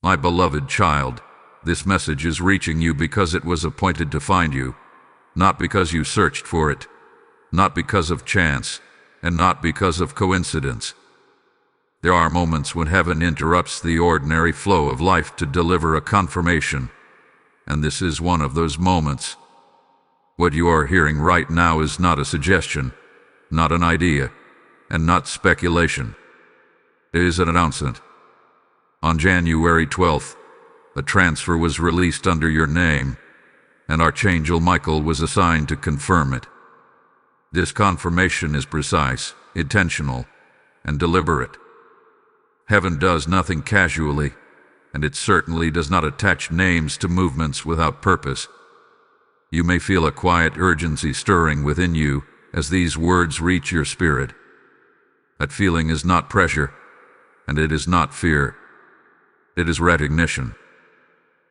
My beloved child, this message is reaching you because it was appointed to find you, not because you searched for it, not because of chance, and not because of coincidence. There are moments when heaven interrupts the ordinary flow of life to deliver a confirmation, and this is one of those moments. What you are hearing right now is not a suggestion, not an idea, and not speculation. It is an announcement. On January 12th, a transfer was released under your name, and Archangel Michael was assigned to confirm it. This confirmation is precise, intentional, and deliberate. Heaven does nothing casually, and it certainly does not attach names to movements without purpose. You may feel a quiet urgency stirring within you as these words reach your spirit. That feeling is not pressure, and it is not fear. It is recognition.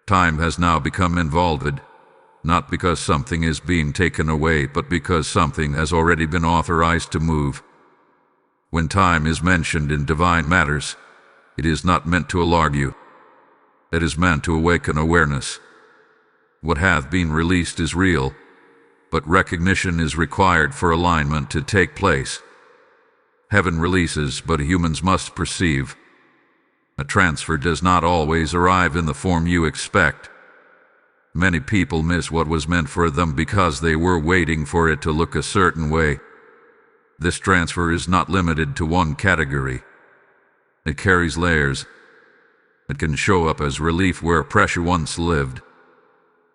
Time has now become involved, not because something is being taken away, but because something has already been authorized to move. When time is mentioned in divine matters, it is not meant to alarm you. It is meant to awaken awareness. What hath been released is real, but recognition is required for alignment to take place. Heaven releases, but humans must perceive. A transfer does not always arrive in the form you expect. Many people miss what was meant for them because they were waiting for it to look a certain way. This transfer is not limited to one category. It carries layers. It can show up as relief where pressure once lived.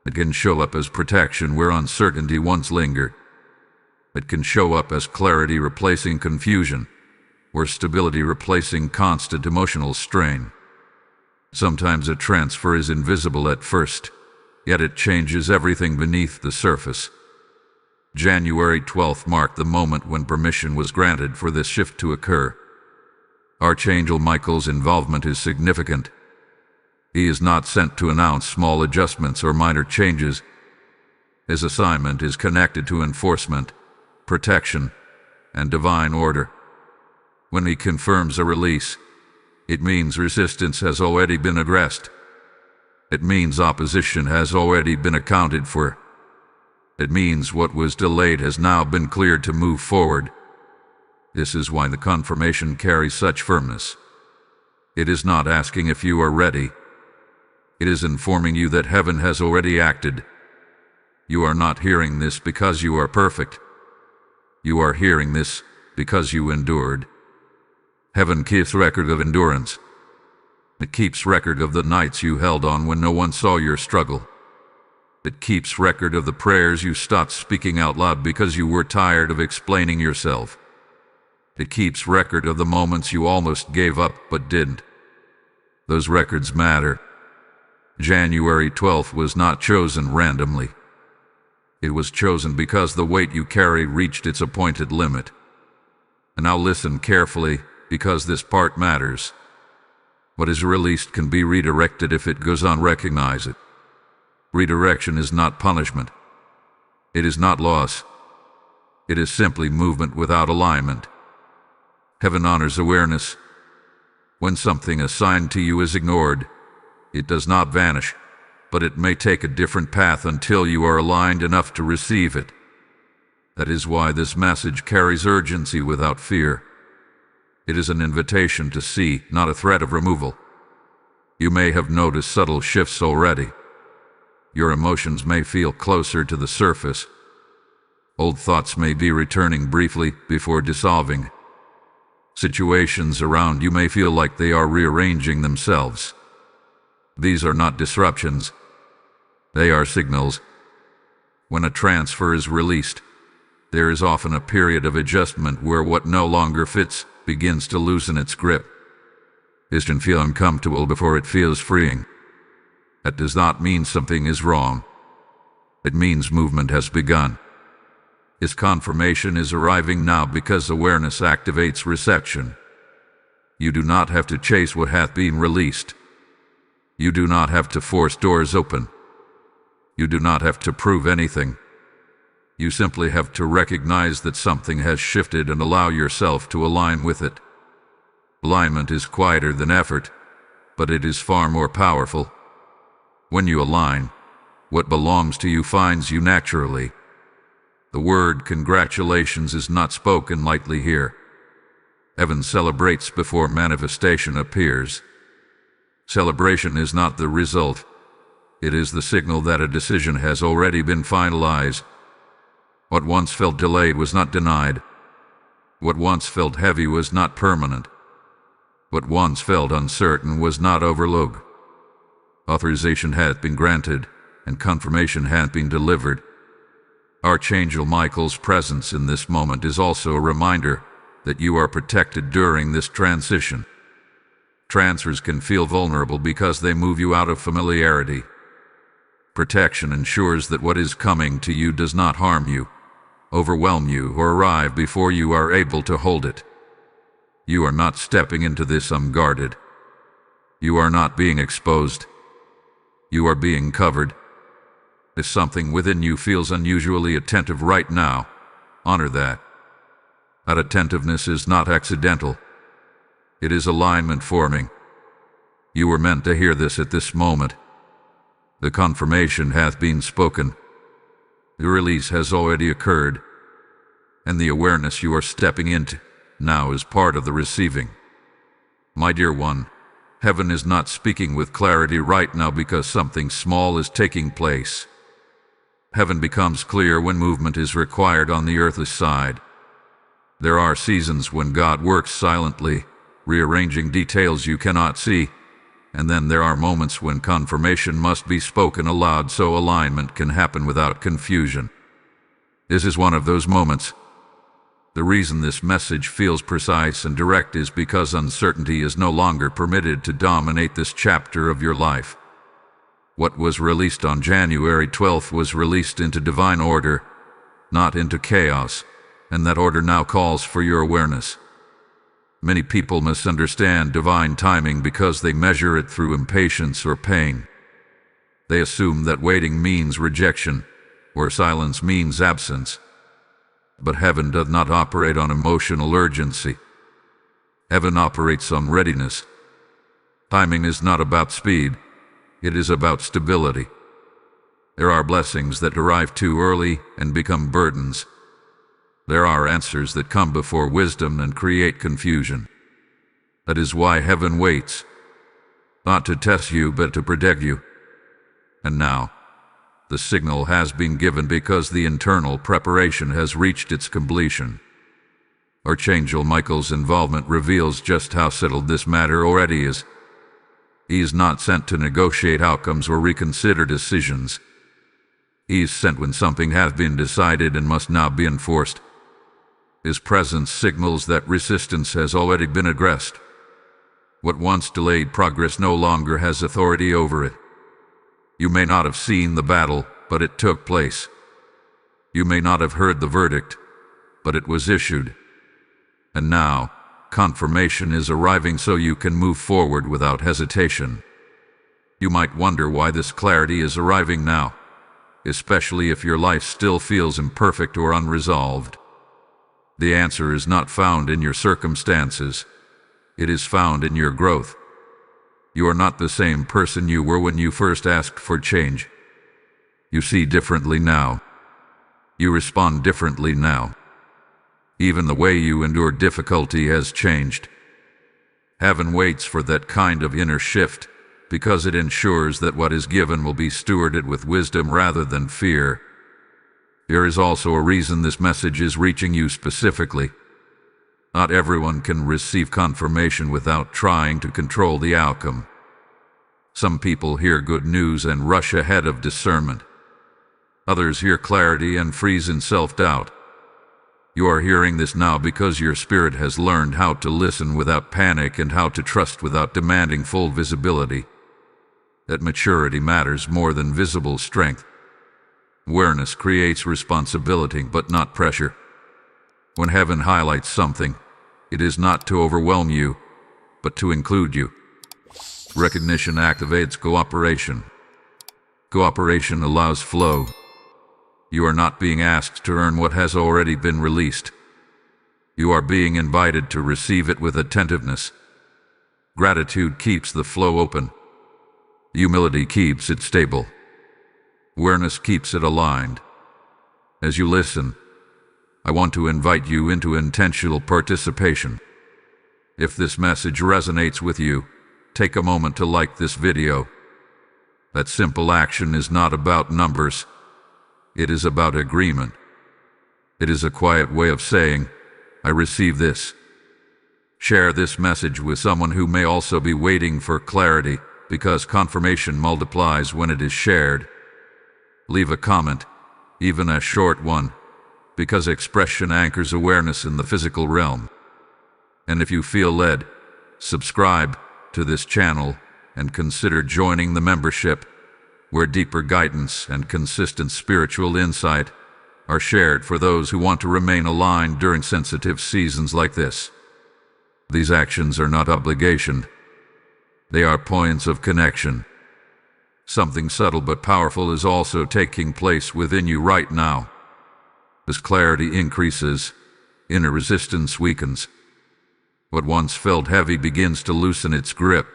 It can show up as protection where uncertainty once lingered. It can show up as clarity replacing confusion, or stability replacing constant emotional strain. Sometimes a transfer is invisible at first, yet it changes everything beneath the surface. January 12th marked the moment when permission was granted for this shift to occur. Archangel Michael's involvement is significant. He is not sent to announce small adjustments or minor changes. His assignment is connected to enforcement, protection, and divine order. When he confirms a release, it means resistance has already been addressed. It means opposition has already been accounted for. It means what was delayed has now been cleared to move forward. This is why the confirmation carries such firmness. It is not asking if you are ready. It is informing you that heaven has already acted. You are not hearing this because you are perfect. You are hearing this because you endured. Heaven keeps record of endurance. It keeps record of the nights you held on when no one saw your struggle. It keeps record of the prayers you stopped speaking out loud because you were tired of explaining yourself. It keeps record of the moments you almost gave up but didn't. Those records matter. January 12th was not chosen randomly. It was chosen because the weight you carry reached its appointed limit. And now listen carefully, because this part matters. What is released can be redirected if it goes unrecognized. Redirection is not punishment. It is not loss. It is simply movement without alignment. Heaven honors awareness. When something assigned to you is ignored, it does not vanish, but it may take a different path until you are aligned enough to receive it. That is why this message carries urgency without fear. It is an invitation to see, not a threat of removal. You may have noticed subtle shifts already. Your emotions may feel closer to the surface. Old thoughts may be returning briefly before dissolving. Situations around you may feel like they are rearranging themselves. These are not disruptions. They are signals. When a transfer is released, there is often a period of adjustment where what no longer fits begins to loosen its grip. This can feel uncomfortable before it feels freeing. That does not mean something is wrong. It means movement has begun. This confirmation is arriving now because awareness activates reception. You do not have to chase what hath been released. You do not have to force doors open. You do not have to prove anything. You simply have to recognize that something has shifted and allow yourself to align with it. Alignment is quieter than effort, but it is far more powerful. When you align, what belongs to you finds you naturally. The word congratulations is not spoken lightly here. Heaven celebrates before manifestation appears. Celebration is not the result. It is the signal that a decision has already been finalized. What once felt delayed was not denied. What once felt heavy was not permanent. What once felt uncertain was not overlooked. Authorization had been granted, and confirmation had been delivered. Archangel Michael's presence in this moment is also a reminder that you are protected during this transition. Transfers can feel vulnerable because they move you out of familiarity. Protection ensures that what is coming to you does not harm you, overwhelm you, or arrive before you are able to hold it. You are not stepping into this unguarded. You are not being exposed. You are being covered. If something within you feels unusually attentive right now, honor that. That attentiveness is not accidental. It is alignment forming. You were meant to hear this at this moment. The confirmation hath been spoken. The release has already occurred, and the awareness you are stepping into now is part of the receiving. My dear one, heaven is not speaking with clarity right now because something small is taking place. Heaven becomes clear when movement is required on the earthly side. There are seasons when God works silently, rearranging details you cannot see, and then there are moments when confirmation must be spoken aloud so alignment can happen without confusion. This is one of those moments. The reason this message feels precise and direct is because uncertainty is no longer permitted to dominate this chapter of your life. What was released on January 12th was released into divine order, not into chaos, and that order now calls for your awareness. Many people misunderstand divine timing because they measure it through impatience or pain. They assume that waiting means rejection, or silence means absence. But heaven does not operate on emotional urgency. Heaven operates on readiness. Timing is not about speed. It is about stability. There are blessings that arrive too early and become burdens. There are answers that come before wisdom and create confusion. That is why heaven waits, not to test you but to protect you. And now, the signal has been given because the internal preparation has reached its completion. Archangel Michael's involvement reveals just how settled this matter already is. He is not sent to negotiate outcomes or reconsider decisions. He is sent when something has been decided and must now be enforced. His presence signals that resistance has already been addressed. What once delayed progress no longer has authority over it. You may not have seen the battle, but it took place. You may not have heard the verdict, but it was issued. And now, confirmation is arriving so you can move forward without hesitation. You might wonder why this clarity is arriving now, especially if your life still feels imperfect or unresolved. The answer is not found in your circumstances. It is found in your growth. You are not the same person you were when you first asked for change. You see differently now. You respond differently now. Even the way you endure difficulty has changed. Heaven waits for that kind of inner shift because it ensures that what is given will be stewarded with wisdom rather than fear. There is also a reason this message is reaching you specifically. Not everyone can receive confirmation without trying to control the outcome. Some people hear good news and rush ahead of discernment. Others hear clarity and freeze in self-doubt. You are hearing this now because your spirit has learned how to listen without panic and how to trust without demanding full visibility. That maturity matters more than visible strength. Awareness creates responsibility but not pressure. When heaven highlights something, it is not to overwhelm you, but to include you. Recognition activates cooperation. Cooperation allows flow. You are not being asked to earn what has already been released. You are being invited to receive it with attentiveness. Gratitude keeps the flow open. Humility keeps it stable. Awareness keeps it aligned. As you listen, I want to invite you into intentional participation. If this message resonates with you, take a moment to like this video. That simple action is not about numbers. It is about agreement. It is a quiet way of saying, I receive this. Share this message with someone who may also be waiting for clarity, because confirmation multiplies when it is shared. Leave a comment, even a short one, because expression anchors awareness in the physical realm. And if you feel led, subscribe to this channel and consider joining the membership, where deeper guidance and consistent spiritual insight are shared for those who want to remain aligned during sensitive seasons like this. These actions are not obligation. They are points of connection. Something subtle but powerful is also taking place within you right now. As clarity increases, inner resistance weakens. What once felt heavy begins to loosen its grip.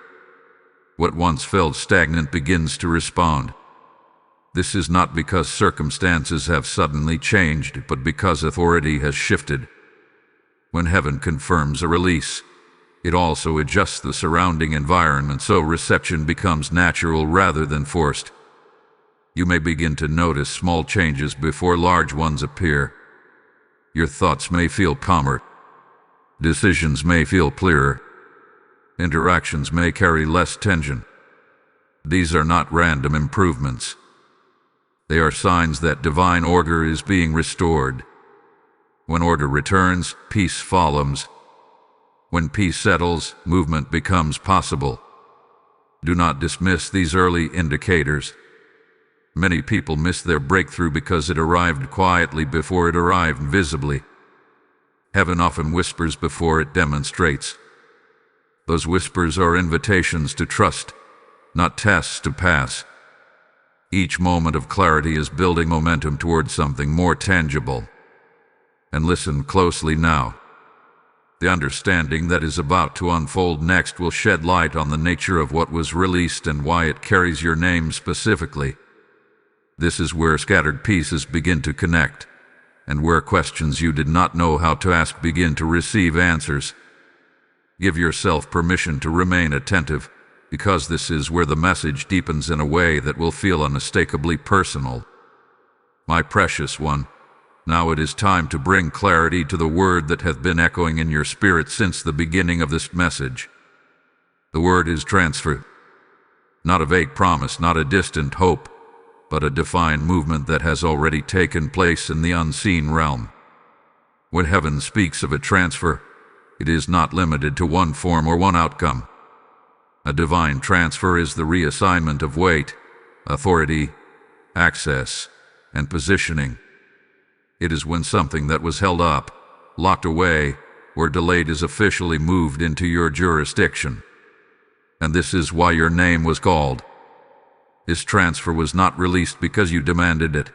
What once felt stagnant begins to respond. This is not because circumstances have suddenly changed, but because authority has shifted. When heaven confirms a release, it also adjusts the surrounding environment so reception becomes natural rather than forced. You may begin to notice small changes before large ones appear. Your thoughts may feel calmer. Decisions may feel clearer. Interactions may carry less tension. These are not random improvements. They are signs that divine order is being restored. When order returns, peace follows. When peace settles, movement becomes possible. Do not dismiss these early indicators. Many people miss their breakthrough because it arrived quietly before it arrived visibly. Heaven often whispers before it demonstrates. Those whispers are invitations to trust, not tests to pass. Each moment of clarity is building momentum towards something more tangible. And listen closely now. The understanding that is about to unfold next will shed light on the nature of what was released and why it carries your name specifically. This is where scattered pieces begin to connect, and where questions you did not know how to ask begin to receive answers. Give yourself permission to remain attentive, because this is where the message deepens in a way that will feel unmistakably personal. My precious one, now it is time to bring clarity to the word that hath been echoing in your spirit since the beginning of this message. The word is transfer. Not a vague promise, not a distant hope, but a defined movement that has already taken place in the unseen realm. When heaven speaks of a transfer, it is not limited to one form or one outcome. A divine transfer is the reassignment of weight, authority, access, and positioning. It is when something that was held up, locked away, or delayed is officially moved into your jurisdiction. And this is why your name was called. This transfer was not released because you demanded it.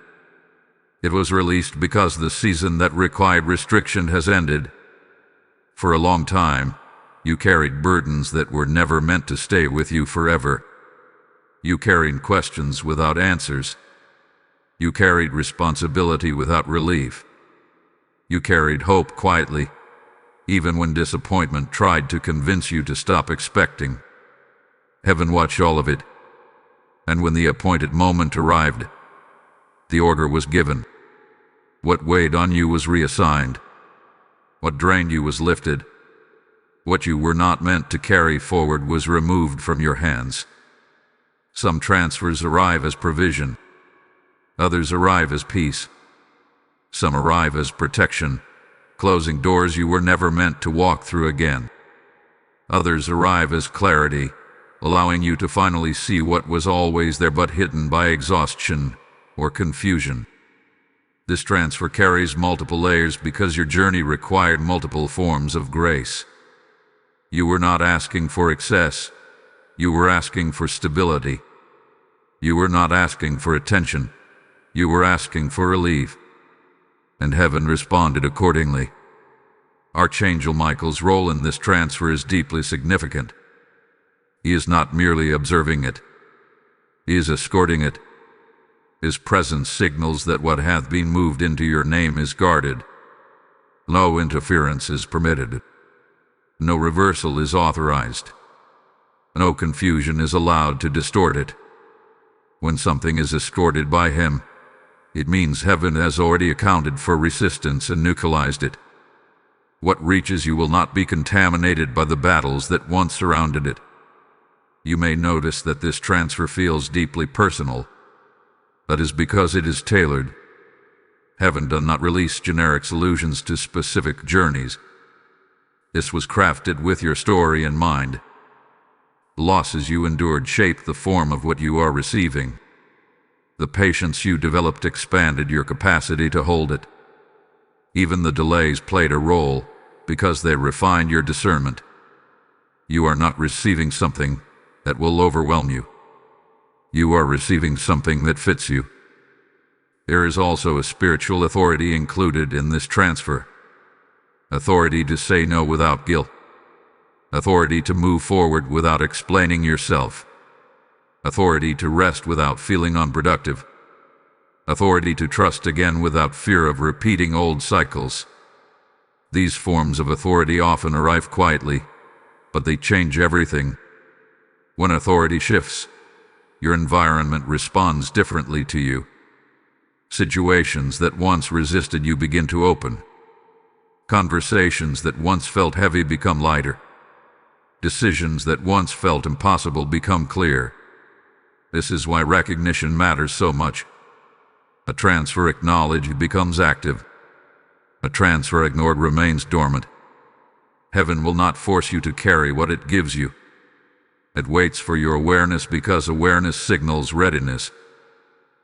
It was released because the season that required restriction has ended. For a long time, you carried burdens that were never meant to stay with you forever. You carried questions without answers. You carried responsibility without relief. You carried hope quietly, even when disappointment tried to convince you to stop expecting. Heaven watched all of it, and when the appointed moment arrived, the order was given. What weighed on you was reassigned. What drained you was lifted. What you were not meant to carry forward was removed from your hands. Some transfers arrive as provision. Others arrive as peace. Some arrive as protection, closing doors you were never meant to walk through again. Others arrive as clarity, allowing you to finally see what was always there but hidden by exhaustion or confusion. This transfer carries multiple layers because your journey required multiple forms of grace. You were not asking for excess. You were asking for stability. You were not asking for attention. You were asking for relief. And heaven responded accordingly. Archangel Michael's role in this transfer is deeply significant. He is not merely observing it. He is escorting it. His presence signals that what hath been moved into your name is guarded. No interference is permitted. No reversal is authorized. No confusion is allowed to distort it. When something is escorted by him, it means heaven has already accounted for resistance and neutralized it. What reaches you will not be contaminated by the battles that once surrounded it. You may notice that this transfer feels deeply personal. That is because it is tailored. Heaven does not release generic solutions to specific journeys. This was crafted with your story in mind. The losses you endured shaped the form of what you are receiving. The patience you developed expanded your capacity to hold it. Even the delays played a role because they refined your discernment. You are not receiving something that will overwhelm you. You are receiving something that fits you. There is also a spiritual authority included in this transfer. Authority to say no without guilt. Authority to move forward without explaining yourself. Authority to rest without feeling unproductive. Authority to trust again without fear of repeating old cycles. These forms of authority often arrive quietly, but they change everything. When authority shifts, your environment responds differently to you. Situations that once resisted you begin to open. Conversations that once felt heavy become lighter. Decisions that once felt impossible become clear. This is why recognition matters so much. A transfer acknowledged becomes active. A transfer ignored remains dormant. Heaven will not force you to carry what it gives you. It waits for your awareness because awareness signals readiness.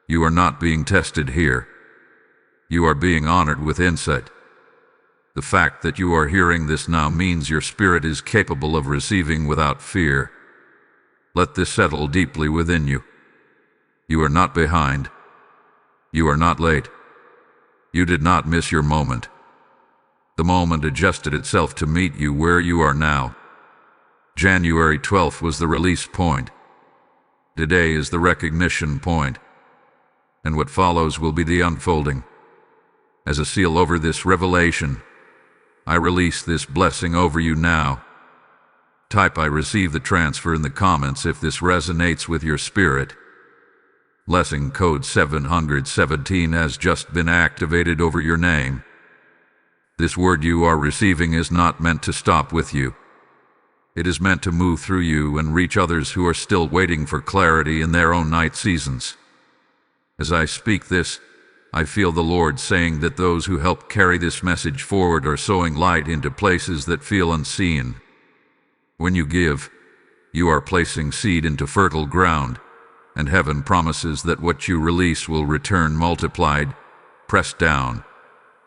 You are not being tested here. You are being honored with insight. The fact that you are hearing this now means your spirit is capable of receiving without fear. Let this settle deeply within you. You are not behind. You are not late. You did not miss your moment. The moment adjusted itself to meet you where you are now. January 12th was the release point. Today is the recognition point. And what follows will be the unfolding. As a seal over this revelation, I release this blessing over you now. Type "I receive the transfer" in the comments if this resonates with your spirit. Blessing code 717 has just been activated over your name. This word you are receiving is not meant to stop with you. It is meant to move through you and reach others who are still waiting for clarity in their own night seasons. As I speak this, I feel the Lord saying that those who help carry this message forward are sowing light into places that feel unseen. When you give, you are placing seed into fertile ground, and heaven promises that what you release will return multiplied, pressed down,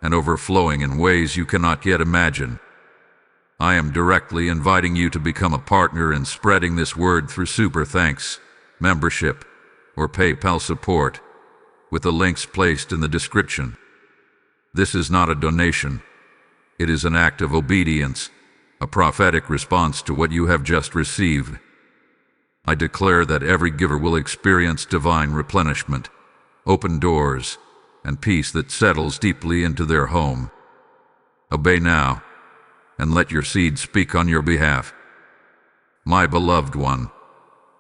and overflowing in ways you cannot yet imagine. I am directly inviting you to become a partner in spreading this word through Super Thanks, membership, or PayPal support, with the links placed in the description. This is not a donation. It is an act of obedience, a prophetic response to what you have just received. I declare that every giver will experience divine replenishment, open doors, and peace that settles deeply into their home. Obey now, and let your seed speak on your behalf. My beloved one,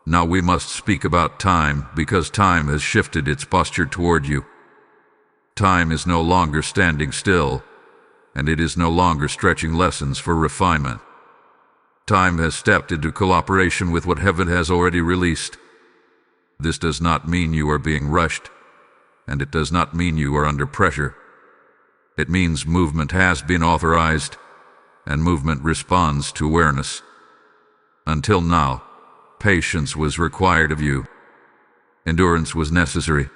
now we must speak about time, because time has shifted its posture toward you. Time is no longer standing still, and it is no longer stretching lessons for refinement. Time has stepped into cooperation with what heaven has already released. This does not mean you are being rushed, and it does not mean you are under pressure. It means movement has been authorized, and movement responds to awareness. Until now, patience was required of you. Endurance was necessary.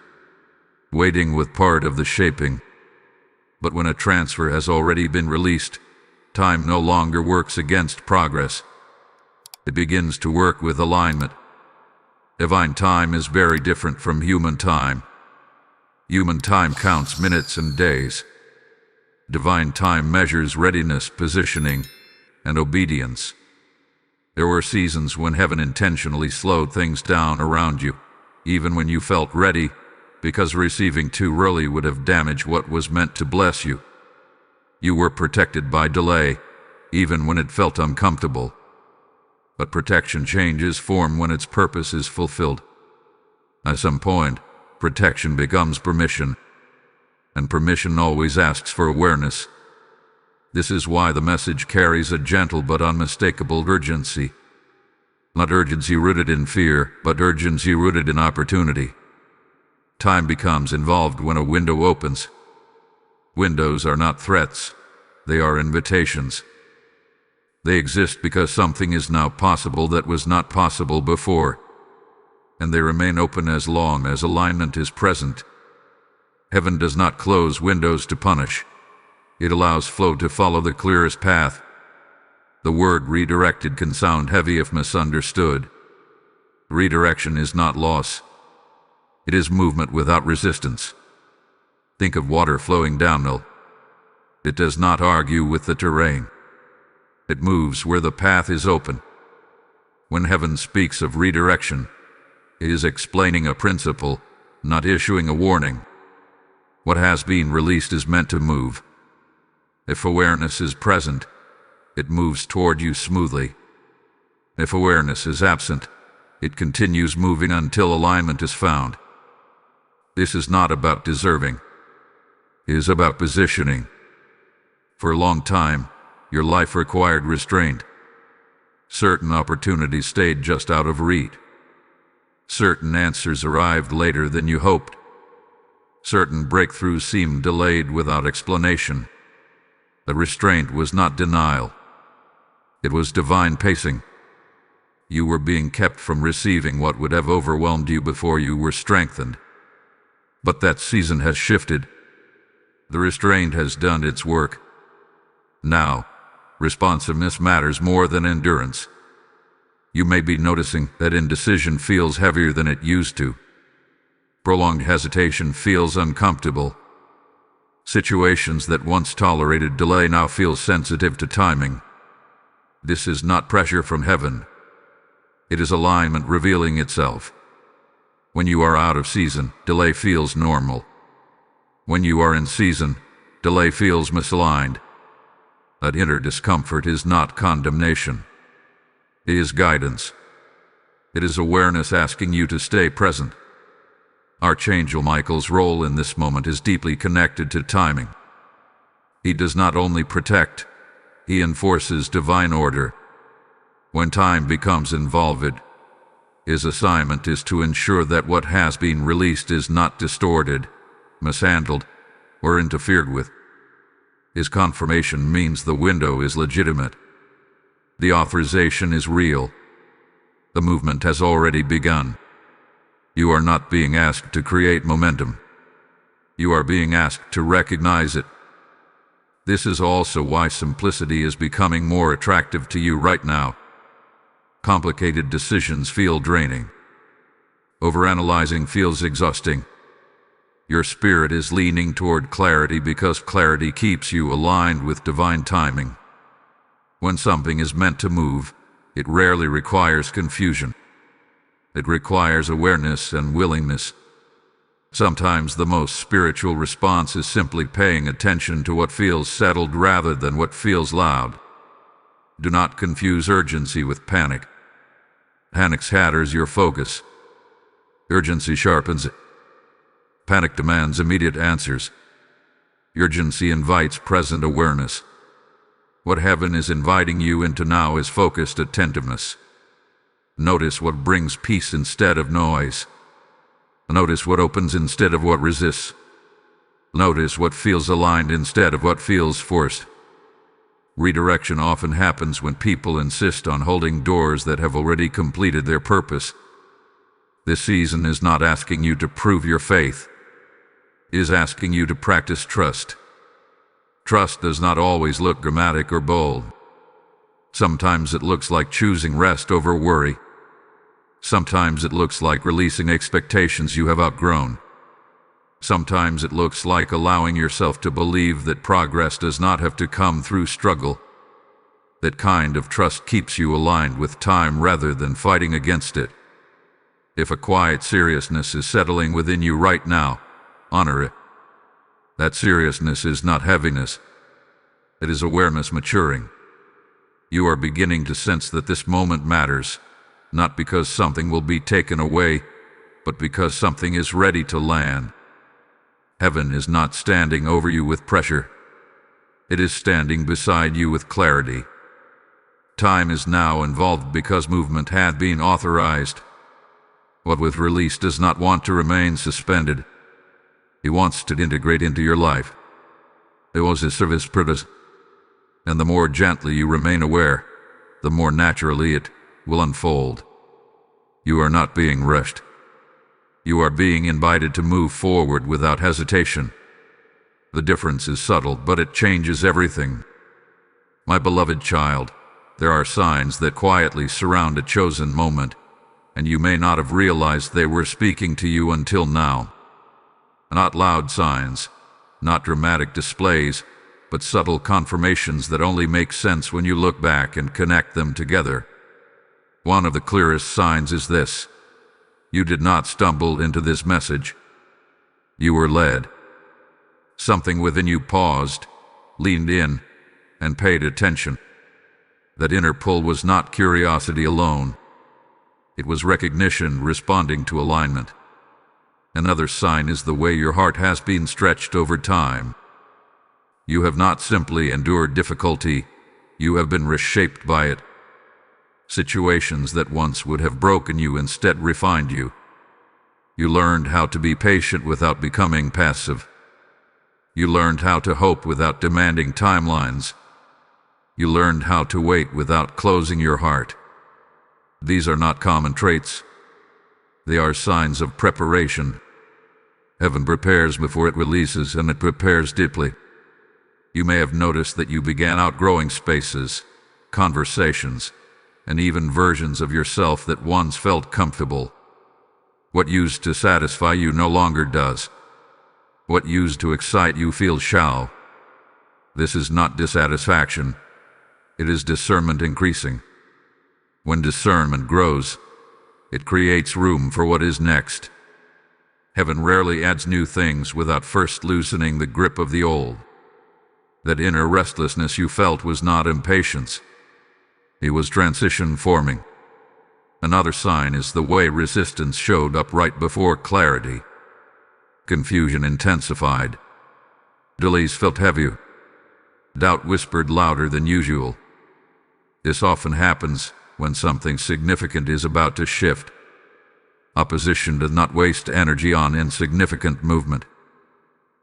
Waiting was part of the shaping. But when a transfer has already been released, time no longer works against progress. It begins to work with alignment. Divine time is very different from human time. Human time counts minutes and days. Divine time measures readiness, positioning, and obedience. There were seasons when heaven intentionally slowed things down around you, even when you felt ready, because receiving too early would have damaged what was meant to bless you. You were protected by delay, even when it felt uncomfortable. But protection changes form when its purpose is fulfilled. At some point, protection becomes permission, and permission always asks for awareness. This is why the message carries a gentle but unmistakable urgency. Not urgency rooted in fear, but urgency rooted in opportunity. Time becomes involved when a window opens. Windows are not threats, they are invitations. They exist because something is now possible that was not possible before, and they remain open as long as alignment is present. Heaven does not close windows to punish. It allows flow to follow the clearest path. The word redirected can sound heavy if misunderstood. Redirection is not loss. It is movement without resistance. Think of water flowing downhill. It does not argue with the terrain. It moves where the path is open. When heaven speaks of redirection, it is explaining a principle, not issuing a warning. What has been released is meant to move. If awareness is present, it moves toward you smoothly. If awareness is absent, it continues moving until alignment is found. This is not about deserving. It is about positioning. For a long time, your life required restraint. Certain opportunities stayed just out of reach. Certain answers arrived later than you hoped. Certain breakthroughs seemed delayed without explanation. The restraint was not denial. It was divine pacing. You were being kept from receiving what would have overwhelmed you before you were strengthened. But that season has shifted. The restraint has done its work. Now, responsiveness matters more than endurance. You may be noticing that indecision feels heavier than it used to. Prolonged hesitation feels uncomfortable. Situations that once tolerated delay now feel sensitive to timing. This is not pressure from heaven. It is alignment revealing itself. When you are out of season, delay feels normal. When you are in season, delay feels misaligned. That inner discomfort is not condemnation. It is guidance. It is awareness asking you to stay present. Archangel Michael's role in this moment is deeply connected to timing. He does not only protect, he enforces divine order. When time becomes involved, his assignment is to ensure that what has been released is not distorted, mishandled, or interfered with. His confirmation means the window is legitimate. The authorization is real. The movement has already begun. You are not being asked to create momentum. You are being asked to recognize it. This is also why simplicity is becoming more attractive to you right now. Complicated decisions feel draining. Overanalyzing feels exhausting. Your spirit is leaning toward clarity because clarity keeps you aligned with divine timing. When something is meant to move, it rarely requires confusion. It requires awareness and willingness. Sometimes the most spiritual response is simply paying attention to what feels settled rather than what feels loud. Do not confuse urgency with panic. Panic scatters your focus. Urgency sharpens it. Panic demands immediate answers. Urgency invites present awareness. What heaven is inviting you into now is focused attentiveness. Notice what brings peace instead of noise. Notice what opens instead of what resists. Notice what feels aligned instead of what feels forced. Redirection often happens when people insist on holding doors that have already completed their purpose. This season is not asking you to prove your faith. It is asking you to practice trust. Trust does not always look dramatic or bold. Sometimes it looks like choosing rest over worry. Sometimes it looks like releasing expectations you have outgrown. Sometimes it looks like allowing yourself to believe that progress does not have to come through struggle. That kind of trust keeps you aligned with time rather than fighting against it. If a quiet seriousness is settling within you right now, honor it. That seriousness is not heaviness. It is awareness maturing. You are beginning to sense that this moment matters, not because something will be taken away, but because something is ready to land. Heaven is not standing over you with pressure. It is standing beside you with clarity. Time is now involved because movement had been authorized. What was released does not want to remain suspended. It wants to integrate into your life. It was a service purpose. And the more gently you remain aware, the more naturally it will unfold. You are not being rushed. You are being invited to move forward without hesitation. The difference is subtle, but it changes everything. My beloved child, there are signs that quietly surround a chosen moment, and you may not have realized they were speaking to you until now. Not loud signs, not dramatic displays, but subtle confirmations that only make sense when you look back and connect them together. One of the clearest signs is this: you did not stumble into this message. You were led. Something within you paused, leaned in, and paid attention. That inner pull was not curiosity alone. It was recognition responding to alignment. Another sign is the way your heart has been stretched over time. You have not simply endured difficulty, you have been reshaped by it. Situations that once would have broken you instead refined you. You learned how to be patient without becoming passive. You learned how to hope without demanding timelines. You learned how to wait without closing your heart. These are not common traits. They are signs of preparation. Heaven prepares before it releases, and it prepares deeply. You may have noticed that you began outgrowing spaces, conversations, and even versions of yourself that once felt comfortable. What used to satisfy you no longer does. What used to excite you feels shallow. This is not dissatisfaction. It is discernment increasing. When discernment grows, it creates room for what is next. Heaven rarely adds new things without first loosening the grip of the old. That inner restlessness you felt was not impatience. It was transition forming. Another sign is the way resistance showed up right before clarity. Confusion intensified. Delays felt heavier. Doubt whispered louder than usual. This often happens when something significant is about to shift. Opposition does not waste energy on insignificant movement.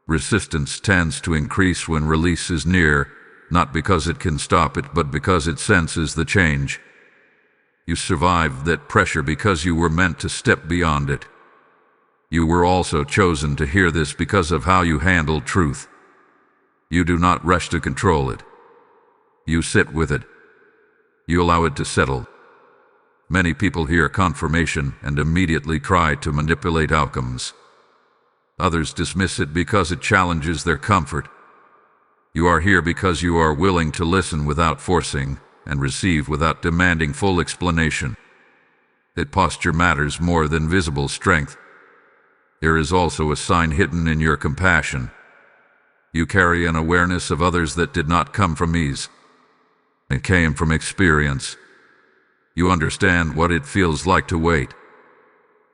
Resistance tends to increase when release is near, not because it can stop it, but because it senses the change. You survived that pressure because you were meant to step beyond it. You were also chosen to hear this because of how you handle truth. You do not rush to control it. You sit with it. You allow it to settle. Many people hear confirmation and immediately try to manipulate outcomes. Others dismiss it because it challenges their comfort. You are here because you are willing to listen without forcing and receive without demanding full explanation. That posture matters more than visible strength. There is also a sign hidden in your compassion. You carry an awareness of others that did not come from ease. It came from experience. You understand what it feels like to wait.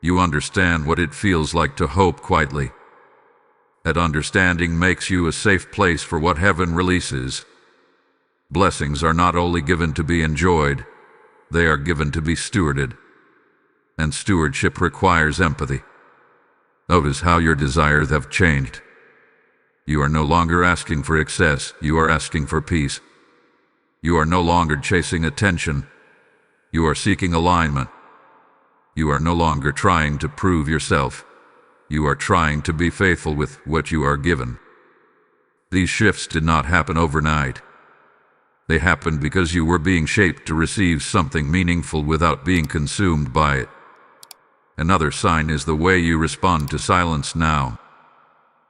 You understand what it feels like to hope quietly. That understanding makes you a safe place for what heaven releases. Blessings are not only given to be enjoyed, they are given to be stewarded. And stewardship requires empathy. Notice how your desires have changed. You are no longer asking for excess, you are asking for peace. You are no longer chasing attention, you are seeking alignment. You are no longer trying to prove yourself, you are trying to be faithful with what you are given. These shifts did not happen overnight. They happened because you were being shaped to receive something meaningful without being consumed by it. Another sign is the way you respond to silence now.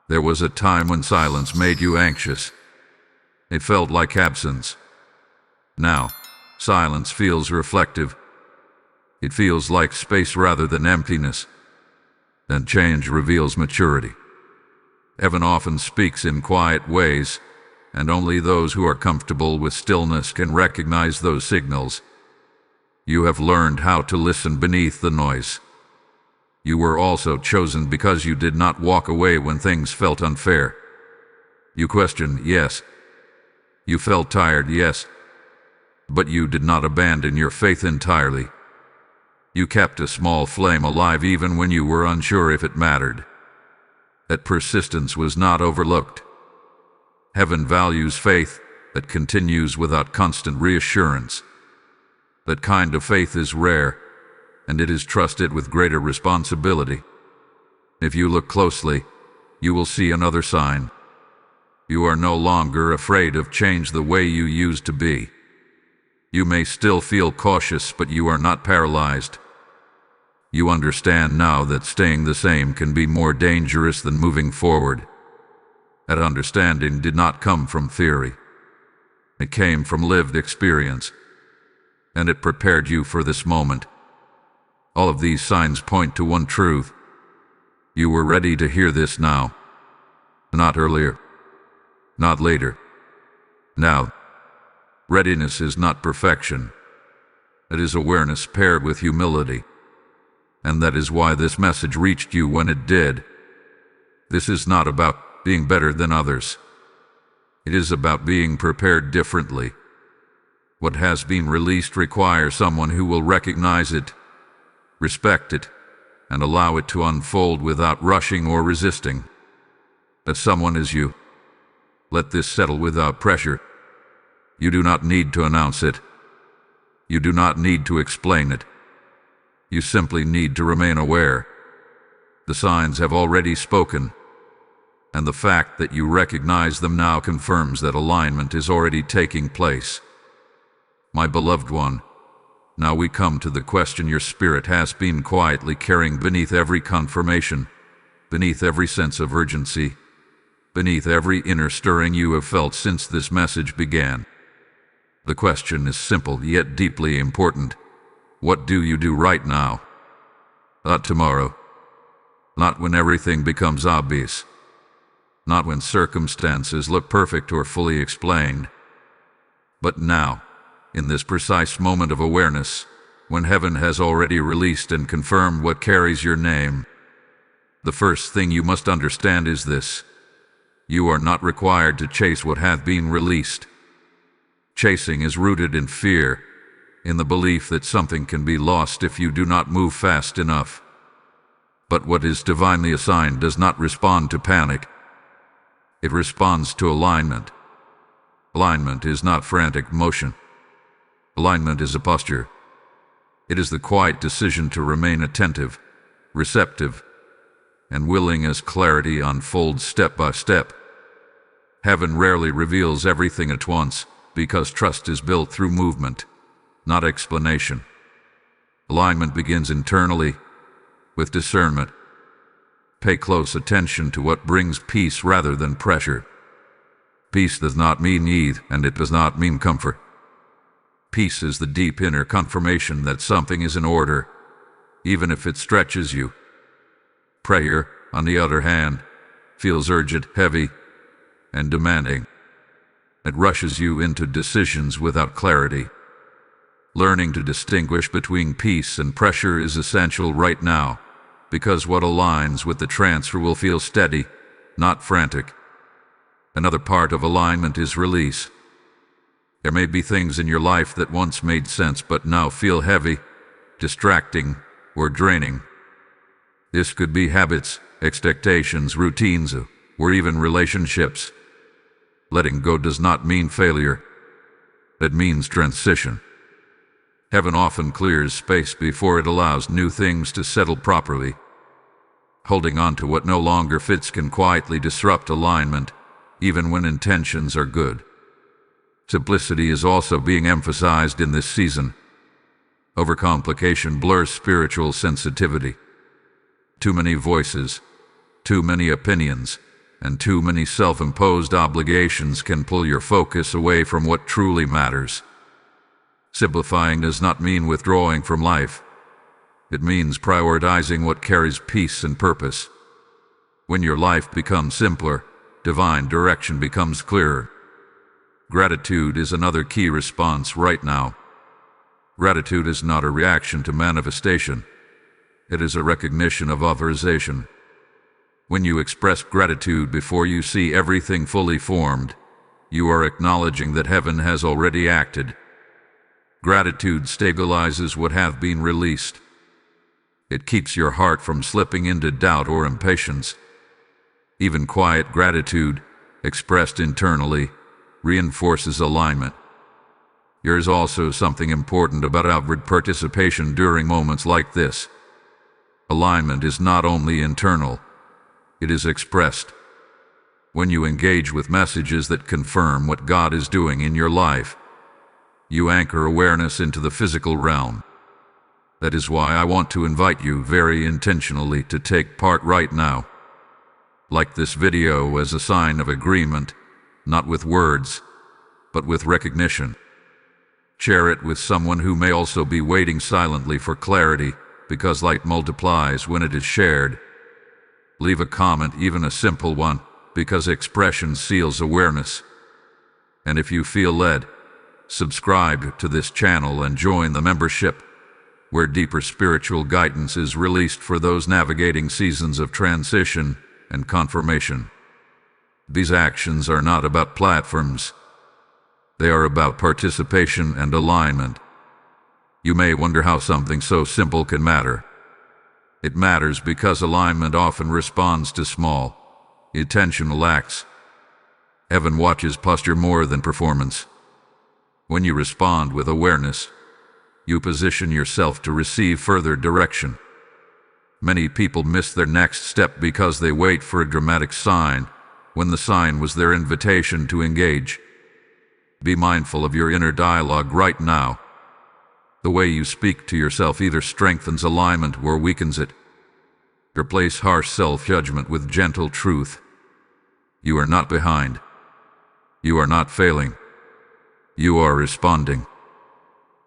There was a time when silence made you anxious. It felt like absence. Now, silence feels reflective. It feels like space rather than emptiness. And change reveals maturity. Heaven often speaks in quiet ways, and only those who are comfortable with stillness can recognize those signals. You have learned how to listen beneath the noise. You were also chosen because you did not walk away when things felt unfair. You questioned, yes. You felt tired, yes. But you did not abandon your faith entirely. You kept a small flame alive even when you were unsure if it mattered. That persistence was not overlooked. Heaven values faith that continues without constant reassurance. That kind of faith is rare, and it is trusted with greater responsibility. If you look closely, you will see another sign. You are no longer afraid of change the way you used to be. You may still feel cautious, but you are not paralyzed. You understand now that staying the same can be more dangerous than moving forward. That understanding did not come from theory. It came from lived experience, and it prepared you for this moment. All of these signs point to one truth. You were ready to hear this now. Not earlier. Not later. Now. Readiness is not perfection. It is awareness paired with humility. And that is why this message reached you when it did. This is not about being better than others. It is about being prepared differently. What has been released requires someone who will recognize it, respect it, and allow it to unfold without rushing or resisting. That someone is you. Let this settle without pressure. You do not need to announce it. You do not need to explain it. You simply need to remain aware. The signs have already spoken, and the fact that you recognize them now confirms that alignment is already taking place. My beloved one, now we come to the question your spirit has been quietly carrying beneath every confirmation, beneath every sense of urgency, beneath every inner stirring you have felt since this message began. The question is simple yet deeply important. What do you do right now? Not tomorrow. Not when everything becomes obvious. Not when circumstances look perfect or fully explained. But now, in this precise moment of awareness, when heaven has already released and confirmed what carries your name, the first thing you must understand is this. You are not required to chase what hath been released. Chasing is rooted in fear, in the belief that something can be lost if you do not move fast enough. But what is divinely assigned does not respond to panic. It responds to alignment. Alignment is not frantic motion. Alignment is a posture. It is the quiet decision to remain attentive, receptive, and willing as clarity unfolds step by step. Heaven rarely reveals everything at once, because trust is built through movement, not explanation. Alignment begins internally, with discernment. Pay close attention to what brings peace rather than pressure. Peace does not mean ease, and it does not mean comfort. Peace is the deep inner confirmation that something is in order, even if it stretches you. Prayer, on the other hand, feels urgent, heavy, and demanding. It rushes you into decisions without clarity. Learning to distinguish between peace and pressure is essential right now, because what aligns with the transfer will feel steady, not frantic. Another part of alignment is release. There may be things in your life that once made sense but now feel heavy, distracting, or draining. This could be habits, expectations, routines, or even relationships. Letting go does not mean failure. It means transition. Heaven often clears space before it allows new things to settle properly. Holding on to what no longer fits can quietly disrupt alignment, even when intentions are good. Simplicity is also being emphasized in this season. Overcomplication blurs spiritual sensitivity. Too many voices, too many opinions, and too many self-imposed obligations can pull your focus away from what truly matters. Simplifying does not mean withdrawing from life. It means prioritizing what carries peace and purpose. When your life becomes simpler, divine direction becomes clearer. Gratitude is another key response right now. Gratitude is not a reaction to manifestation. It is a recognition of authorization. When you express gratitude before you see everything fully formed, you are acknowledging that heaven has already acted. Gratitude stabilizes what have been released. It keeps your heart from slipping into doubt or impatience. Even quiet gratitude, expressed internally, reinforces alignment. There is also something important about outward participation during moments like this. Alignment is not only internal, it is expressed. When you engage with messages that confirm what God is doing in your life, you anchor awareness into the physical realm. That is why I want to invite you very intentionally to take part right now. Like this video as a sign of agreement, not with words, but with recognition. Share it with someone who may also be waiting silently for clarity, because light multiplies when it is shared. Leave a comment, even a simple one, because expression seals awareness. And if you feel led, subscribe to this channel and join the membership, where deeper spiritual guidance is released for those navigating seasons of transition and confirmation. These actions are not about platforms. They are about participation and alignment. You may wonder how something so simple can matter. It matters because alignment often responds to small, intentional acts. Heaven watches posture more than performance. When you respond with awareness, you position yourself to receive further direction. Many people miss their next step because they wait for a dramatic sign, when the sign was their invitation to engage. Be mindful of your inner dialogue right now. The way you speak to yourself either strengthens alignment or weakens it. Replace harsh self-judgment with gentle truth. You are not behind. You are not failing. You are responding.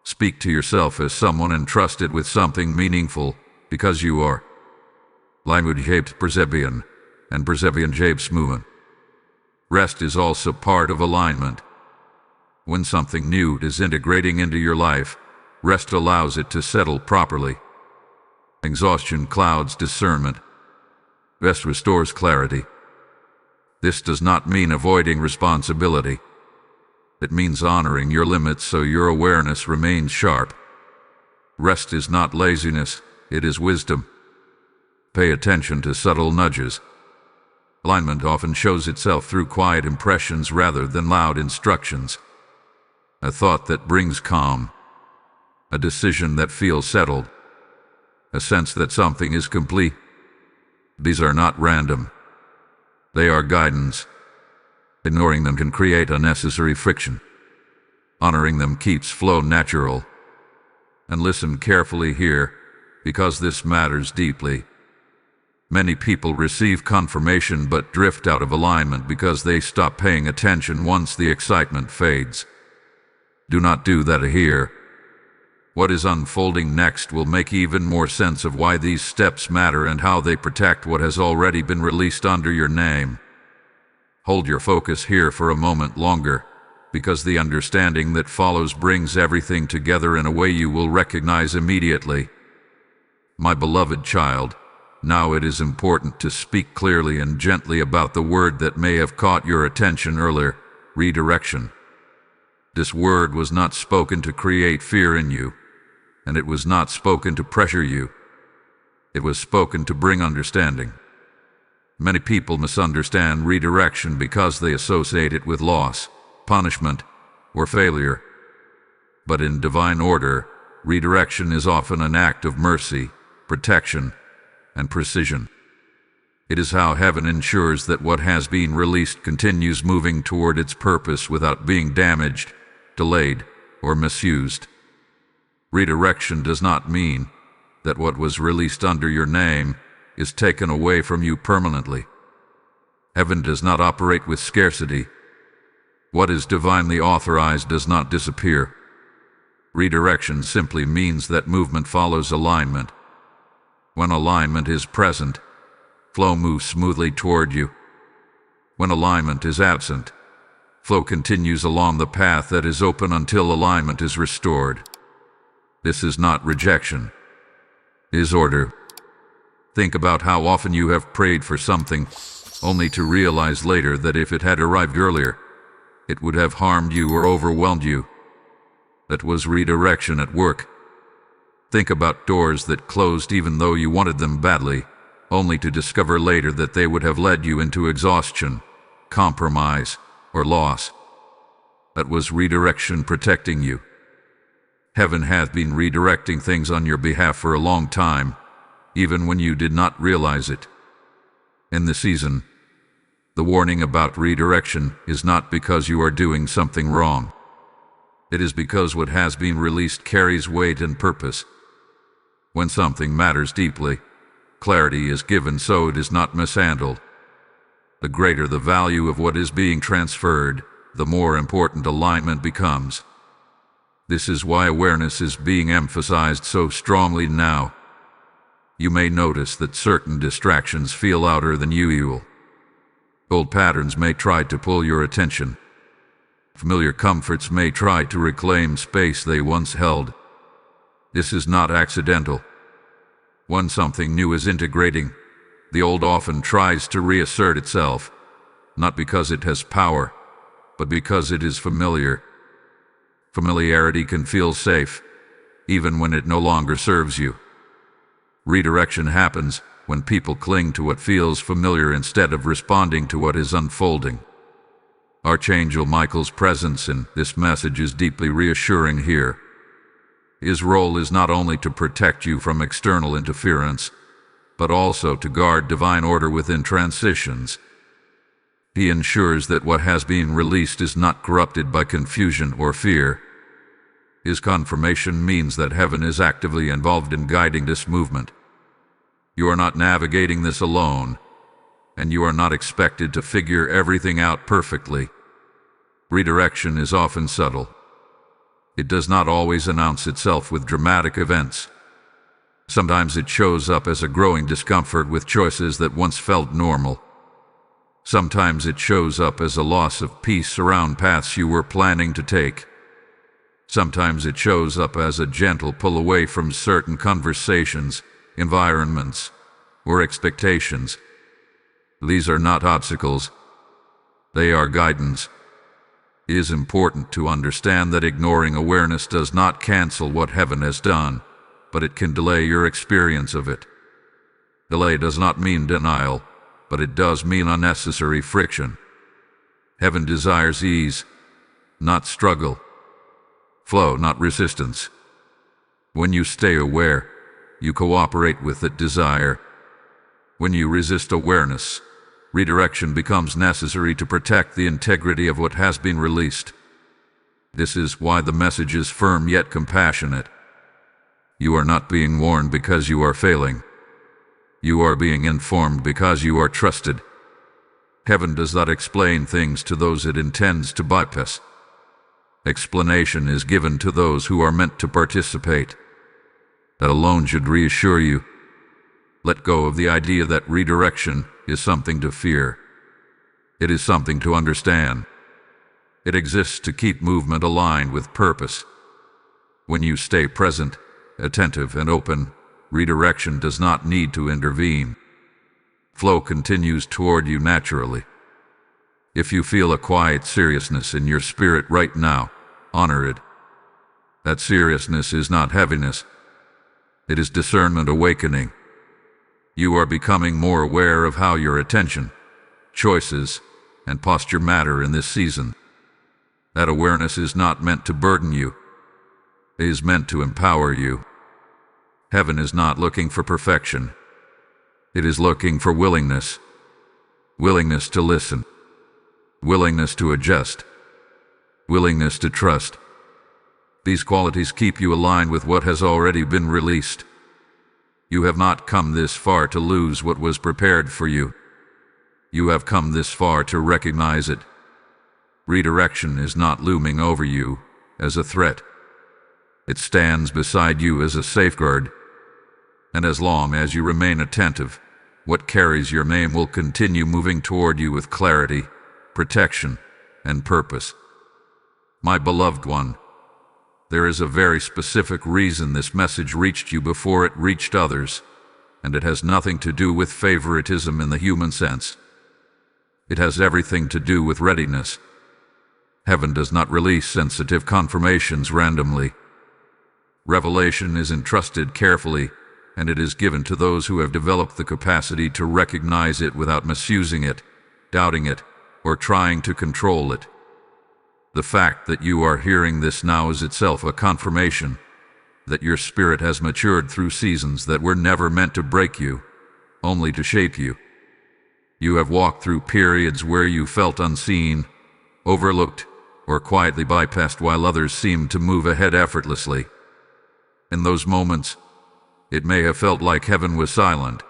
Speak to yourself as someone entrusted with something meaningful, because you are. Language shapes perception, and perception shapes movement. Rest is also part of alignment. When something new is integrating into your life, rest allows it to settle properly. Exhaustion clouds discernment. Rest restores clarity. This does not mean avoiding responsibility. It means honoring your limits so your awareness remains sharp. Rest is not laziness, it is wisdom. Pay attention to subtle nudges. Alignment often shows itself through quiet impressions rather than loud instructions. A thought that brings calm. A decision that feels settled. A sense that something is complete. These are not random. They are guidance. Ignoring them can create unnecessary friction. Honoring them keeps flow natural. And listen carefully here, because this matters deeply. Many people receive confirmation but drift out of alignment because they stop paying attention once the excitement fades. Do not do that here. What is unfolding next will make even more sense of why these steps matter and how they protect what has already been released under your name. Hold your focus here for a moment longer, because the understanding that follows brings everything together in a way you will recognize immediately. My beloved child, now it is important to speak clearly and gently about the word that may have caught your attention earlier: redirection. This word was not spoken to create fear in you, and it was not spoken to pressure you. It was spoken to bring understanding. Many people misunderstand redirection because they associate it with loss, punishment, or failure. But in divine order, redirection is often an act of mercy, protection, and precision. It is how heaven ensures that what has been released continues moving toward its purpose without being damaged, delayed, or misused. Redirection does not mean that what was released under your name is taken away from you permanently. Heaven does not operate with scarcity. What is divinely authorized does not disappear. Redirection simply means that movement follows alignment. When alignment is present, flow moves smoothly toward you. When alignment is absent, flow continues along the path that is open until alignment is restored. This is not rejection. It is order. Think about how often you have prayed for something, only to realize later that if it had arrived earlier, it would have harmed you or overwhelmed you. That was redirection at work. Think about doors that closed even though you wanted them badly, only to discover later that they would have led you into exhaustion, compromise, or loss. That was redirection protecting you. Heaven hath been redirecting things on your behalf for a long time, even when you did not realize it. In the season, the warning about redirection is not because you are doing something wrong. It is because what has been released carries weight and purpose. When something matters deeply, clarity is given so it is not mishandled. The greater the value of what is being transferred, the more important alignment becomes. This is why awareness is being emphasized so strongly now. You may notice that certain distractions feel louder than usual. Old patterns may try to pull your attention. Familiar comforts may try to reclaim space they once held. This is not accidental. When something new is integrating, the old often tries to reassert itself, not because it has power, but because it is familiar. Familiarity can feel safe, even when it no longer serves you. Redirection happens when people cling to what feels familiar instead of responding to what is unfolding. Archangel Michael's presence in this message is deeply reassuring here. His role is not only to protect you from external interference, but also to guard divine order within transitions. He ensures that what has been released is not corrupted by confusion or fear. His confirmation means that heaven is actively involved in guiding this movement. You are not navigating this alone, and you are not expected to figure everything out perfectly. Redirection is often subtle. It does not always announce itself with dramatic events. Sometimes it shows up as a growing discomfort with choices that once felt normal. Sometimes it shows up as a loss of peace around paths you were planning to take. Sometimes it shows up as a gentle pull away from certain conversations, environments, or expectations. These are not obstacles. They are guidance. It is important to understand that ignoring awareness does not cancel what heaven has done, but it can delay your experience of it. Delay does not mean denial, but it does mean unnecessary friction. Heaven desires ease, not struggle. Flow, not resistance. When you stay aware, you cooperate with that desire. When you resist awareness, redirection becomes necessary to protect the integrity of what has been released. This is why the message is firm yet compassionate. You are not being warned because you are failing. You are being informed because you are trusted. Heaven does not explain things to those it intends to bypass. Explanation is given to those who are meant to participate. That alone should reassure you. Let go of the idea that redirection is something to fear. It is something to understand. It exists to keep movement aligned with purpose. When you stay present, attentive, and open, redirection does not need to intervene. Flow continues toward you naturally. If you feel a quiet seriousness in your spirit right now, honor it. That seriousness is not heaviness. It is discernment awakening. You are becoming more aware of how your attention, choices, and posture matter in this season. That awareness is not meant to burden you. It is meant to empower you. Heaven is not looking for perfection. It is looking for willingness. Willingness to listen. Willingness to adjust. Willingness to trust. These qualities keep you aligned with what has already been released. You have not come this far to lose what was prepared for you. You have come this far to recognize it. Redirection is not looming over you as a threat. It stands beside you as a safeguard, and as long as you remain attentive, what carries your name will continue moving toward you with clarity, protection, and purpose. My beloved one, there is a very specific reason this message reached you before it reached others, and it has nothing to do with favoritism in the human sense. It has everything to do with readiness. Heaven does not release sensitive confirmations randomly. Revelation is entrusted carefully, and it is given to those who have developed the capacity to recognize it without misusing it, doubting it, or trying to control it. The fact that you are hearing this now is itself a confirmation that your spirit has matured through seasons that were never meant to break you, only to shape you. You have walked through periods where you felt unseen, overlooked, or quietly bypassed while others seemed to move ahead effortlessly. In those moments, it may have felt like heaven was silent,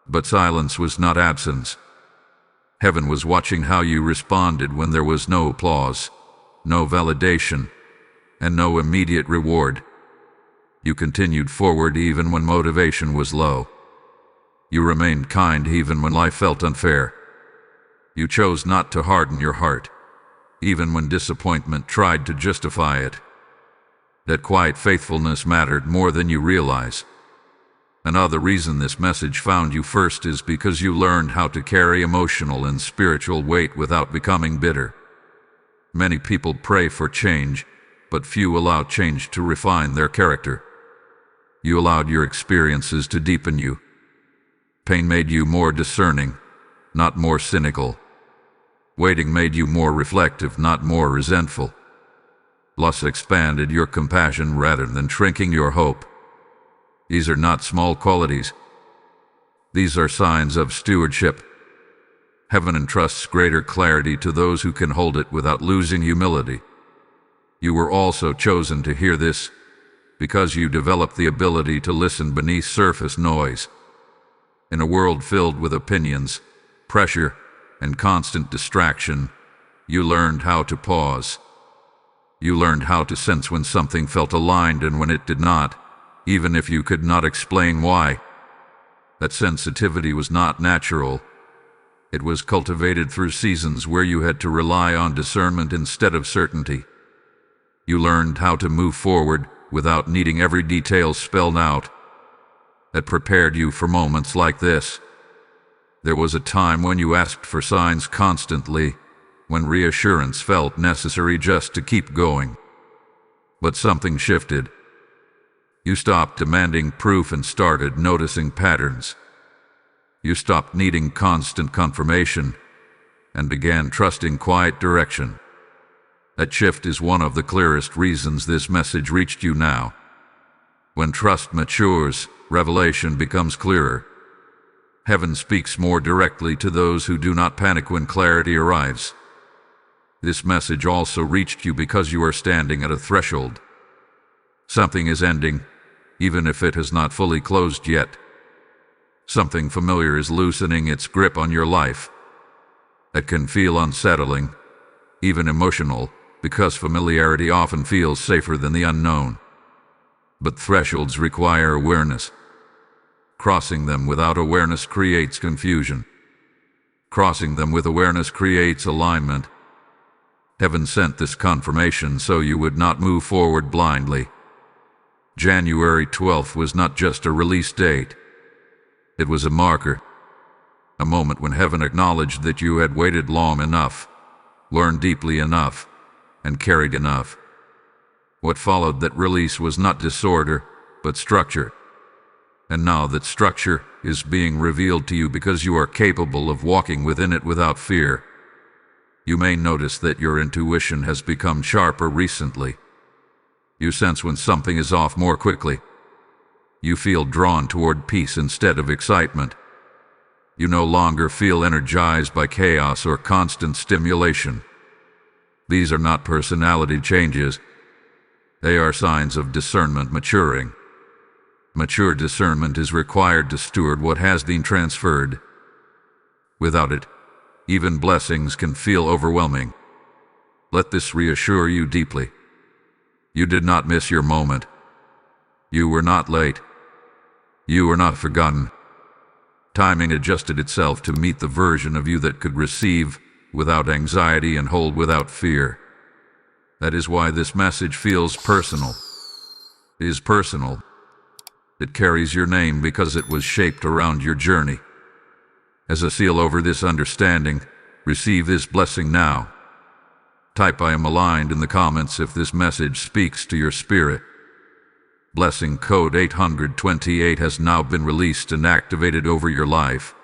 but silence was not absence. Heaven was watching how you responded when there was no applause, no validation, and no immediate reward. You continued forward even when motivation was low. You remained kind even when life felt unfair. You chose not to harden your heart, even when disappointment tried to justify it. That quiet faithfulness mattered more than you realize. Another reason this message found you first is because you learned how to carry emotional and spiritual weight without becoming bitter. Many people pray for change, but few allow change to refine their character. You allowed your experiences to deepen you. Pain made you more discerning, not more cynical. Waiting made you more reflective, not more resentful. Loss expanded your compassion rather than shrinking your hope. These are not small qualities. These are signs of stewardship. Heaven entrusts greater clarity to those who can hold it without losing humility. You were also chosen to hear this because you developed the ability to listen beneath surface noise. In a world filled with opinions, pressure, and constant distraction, you learned how to pause. You learned how to sense when something felt aligned and when it did not, even if you could not explain why. That sensitivity was not natural. It was cultivated through seasons where you had to rely on discernment instead of certainty. You learned how to move forward without needing every detail spelled out. That prepared you for moments like this. There was a time when you asked for signs constantly, when reassurance felt necessary just to keep going. But something shifted. You stopped demanding proof and started noticing patterns. You stopped needing constant confirmation and began trusting quiet direction. That shift is one of the clearest reasons this message reached you now. When trust matures, revelation becomes clearer. Heaven speaks more directly to those who do not panic when clarity arrives. This message also reached you because you are standing at a threshold. Something is ending, even if it has not fully closed yet. Something familiar is loosening its grip on your life. That can feel unsettling, even emotional, because familiarity often feels safer than the unknown. But thresholds require awareness. Crossing them without awareness creates confusion. Crossing them with awareness creates alignment. Heaven sent this confirmation so you would not move forward blindly. January 12th was not just a release date. It was a marker, a moment when heaven acknowledged that you had waited long enough, learned deeply enough, and carried enough. What followed that release was not disorder, but structure. And now that structure is being revealed to you because you are capable of walking within it without fear. You may notice that your intuition has become sharper recently. You sense when something is off more quickly. You feel drawn toward peace instead of excitement. You no longer feel energized by chaos or constant stimulation. These are not personality changes. They are signs of discernment maturing. Mature discernment is required to steward what has been transferred. Without it, even blessings can feel overwhelming. Let this reassure you deeply. You did not miss your moment. You were not late. You were not forgotten. Timing adjusted itself to meet the version of you that could receive without anxiety and hold without fear. That is why this message feels personal. It is personal. It carries your name because it was shaped around your journey. As a seal over this understanding, receive this blessing now. Type "I am aligned" in the comments if this message speaks to your spirit. Blessing code 828 has now been released and activated over your life.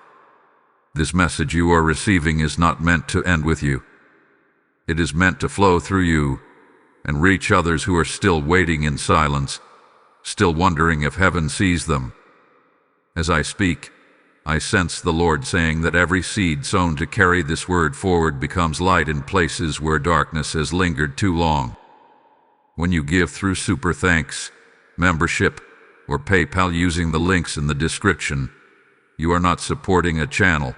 This message you are receiving is not meant to end with you. It is meant to flow through you and reach others who are still waiting in silence, still wondering if heaven sees them. As I speak, I sense the Lord saying that every seed sown to carry this word forward becomes light in places where darkness has lingered too long. When you give through Super Thanks, membership, or PayPal using the links in the description, you are not supporting a channel.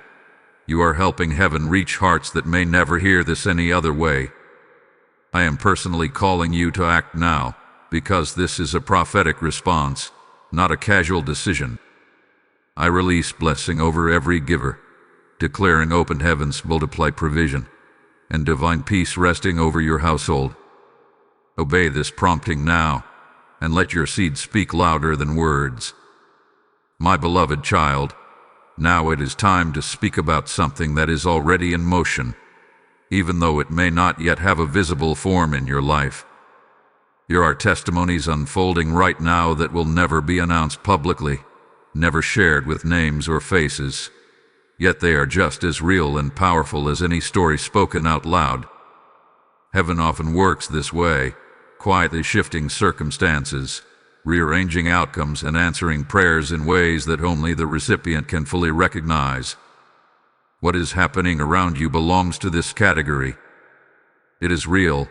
You are helping heaven reach hearts that may never hear this any other way. I am personally calling you to act now, because this is a prophetic response, not a casual decision. I release blessing over every giver, declaring open heavens, multiply provision, and divine peace resting over your household. Obey this prompting now, and let your seed speak louder than words. My beloved child, now it is time to speak about something that is already in motion, even though it may not yet have a visible form in your life. There are testimonies unfolding right now that will never be announced publicly, never shared with names or faces, yet they are just as real and powerful as any story spoken out loud. Heaven often works this way, quietly shifting circumstances, rearranging outcomes, and answering prayers in ways that only the recipient can fully recognize. What is happening around you belongs to this category. It is real,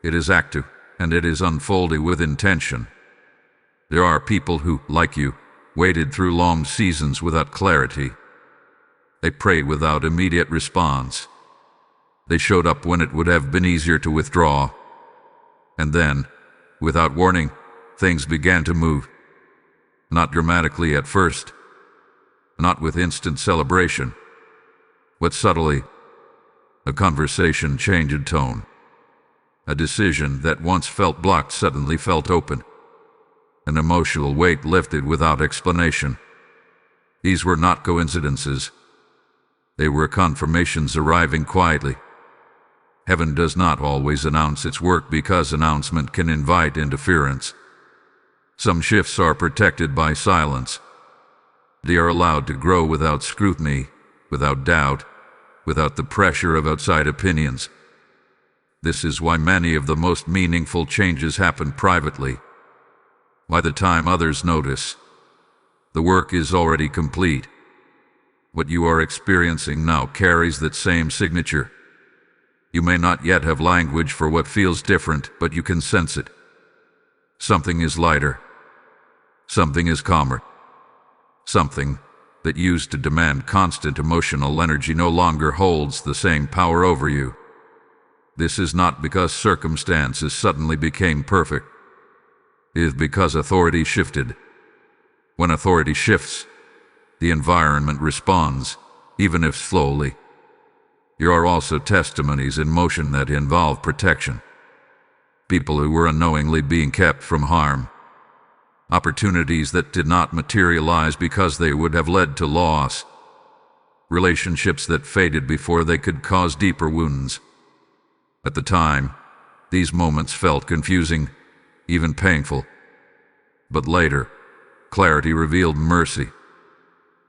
it is active, and it is unfolding with intention. There are people who, like you, waited through long seasons without clarity. They prayed without immediate response. They showed up when it would have been easier to withdraw. And then, without warning, things began to move. Not dramatically at first, not with instant celebration, but subtly. A conversation changed tone. A decision that once felt blocked suddenly felt open. An emotional weight lifted without explanation. These were not coincidences. They were confirmations arriving quietly. Heaven does not always announce its work because announcement can invite interference. Some shifts are protected by silence. They are allowed to grow without scrutiny, without doubt, without the pressure of outside opinions. This is why many of the most meaningful changes happen privately. By the time others notice, the work is already complete. What you are experiencing now carries that same signature. You may not yet have language for what feels different, but you can sense it. Something is lighter. Something is calmer. Something that used to demand constant emotional energy no longer holds the same power over you. This is not because circumstances suddenly became perfect. It is because authority shifted. When authority shifts, the environment responds, even if slowly. There are also testimonies in motion that involve protection. People who were unknowingly being kept from harm. Opportunities that did not materialize because they would have led to loss. Relationships that faded before they could cause deeper wounds. At the time, these moments felt confusing, even painful. But later, clarity revealed mercy.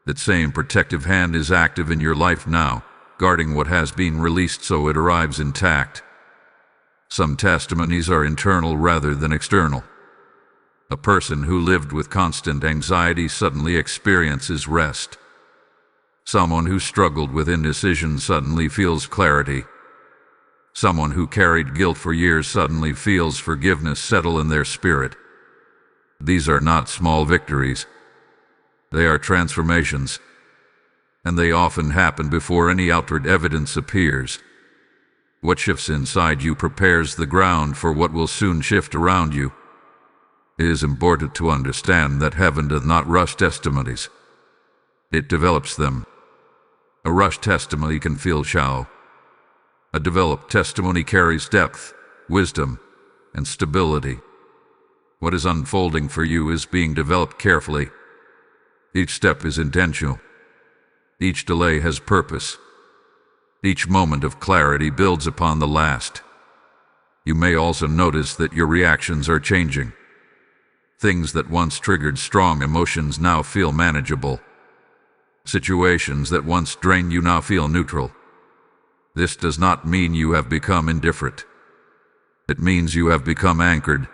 That same protective hand is active in your life now, guarding what has been released so it arrives intact. Some testimonies are internal rather than external. A person who lived with constant anxiety suddenly experiences rest. Someone who struggled with indecision suddenly feels clarity. Someone who carried guilt for years suddenly feels forgiveness settle in their spirit. These are not small victories. They are transformations, and they often happen before any outward evidence appears. What shifts inside you prepares the ground for what will soon shift around you. It is important to understand that heaven does not rush testimonies. It develops them. A rushed testimony can feel shallow. A developed testimony carries depth, wisdom, and stability. What is unfolding for you is being developed carefully. Each step is intentional. Each delay has purpose. Each moment of clarity builds upon the last. You may also notice that your reactions are changing. Things that once triggered strong emotions now feel manageable. Situations that once drained you now feel neutral. This does not mean you have become indifferent. It means you have become anchored.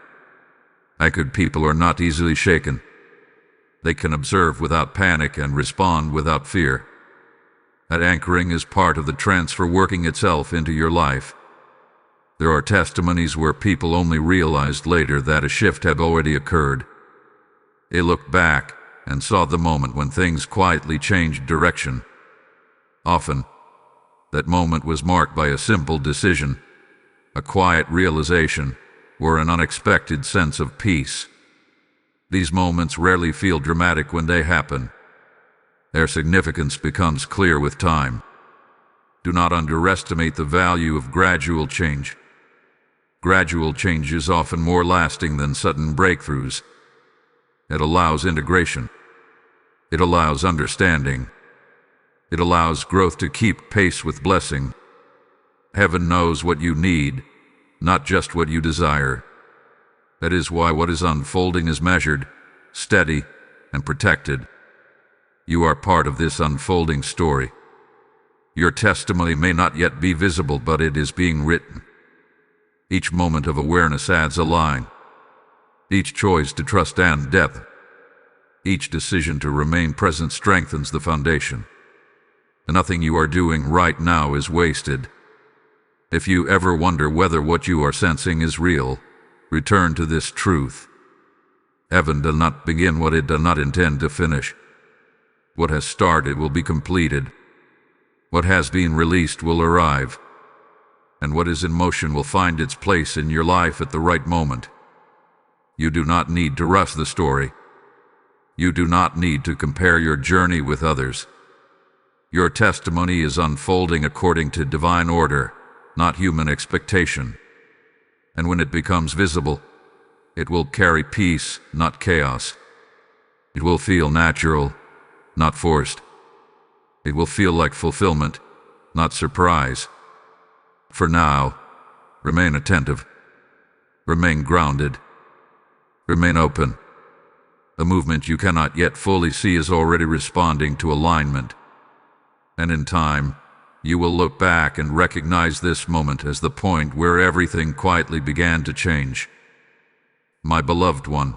Anchored people are not easily shaken. They can observe without panic and respond without fear. That anchoring is part of the transfer working itself into your life. There are testimonies where people only realized later that a shift had already occurred. They looked back and saw the moment when things quietly changed direction. Often, that moment was marked by a simple decision, a quiet realization, or an unexpected sense of peace. These moments rarely feel dramatic when they happen. Their significance becomes clear with time. Do not underestimate the value of gradual change. Gradual change is often more lasting than sudden breakthroughs. It allows integration. It allows understanding. It allows growth to keep pace with blessing. Heaven knows what you need, not just what you desire. That is why what is unfolding is measured, steady, and protected. You are part of this unfolding story. Your testimony may not yet be visible, but it is being written. Each moment of awareness adds a line. Each choice to trust adds depth. Each decision to remain present strengthens the foundation. Nothing you are doing right now is wasted. If you ever wonder whether what you are sensing is real, return to this truth. Heaven does not begin what it does not intend to finish. What has started will be completed. What has been released will arrive. And what is in motion will find its place in your life at the right moment. You do not need to rush the story. You do not need to compare your journey with others. Your testimony is unfolding according to divine order, not human expectation. And when it becomes visible, it will carry peace, not chaos. It will feel natural, not forced. It will feel like fulfillment, not surprise. For now, remain attentive. Remain grounded. Remain open. The movement you cannot yet fully see is already responding to alignment. And in time, you will look back and recognize this moment as the point where everything quietly began to change. My beloved one,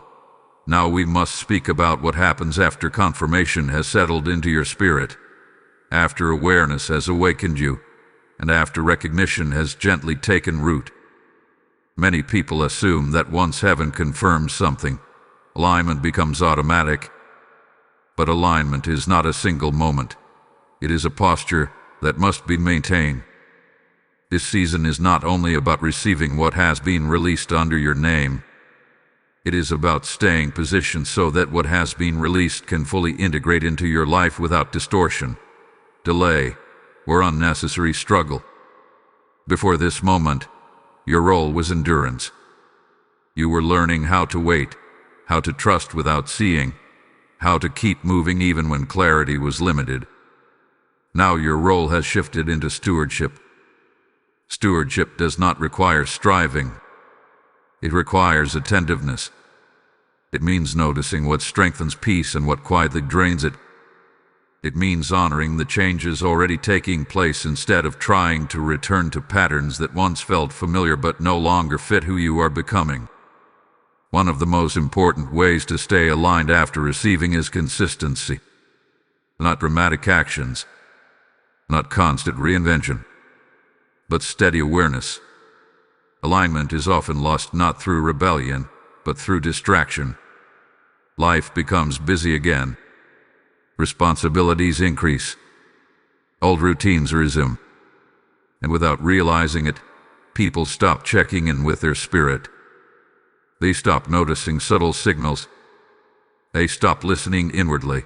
now we must speak about what happens after confirmation has settled into your spirit, after awareness has awakened you, and after recognition has gently taken root. Many people assume that once heaven confirms something, alignment becomes automatic. But alignment is not a single moment. It is a posture that must be maintained. This season is not only about receiving what has been released under your name. It is about staying positioned so that what has been released can fully integrate into your life without distortion, delay, or unnecessary struggle. Before this moment, your role was endurance. You were learning how to wait, how to trust without seeing, how to keep moving even when clarity was limited. Now your role has shifted into stewardship. Stewardship does not require striving. It requires attentiveness. It means noticing what strengthens peace and what quietly drains it. It means honoring the changes already taking place instead of trying to return to patterns that once felt familiar but no longer fit who you are becoming. One of the most important ways to stay aligned after receiving is consistency. Not dramatic actions, not constant reinvention, but steady awareness. Alignment is often lost not through rebellion, but through distraction. Life becomes busy again. Responsibilities increase. Old routines resume. And without realizing it, people stop checking in with their spirit. They stop noticing subtle signals. They stop listening inwardly.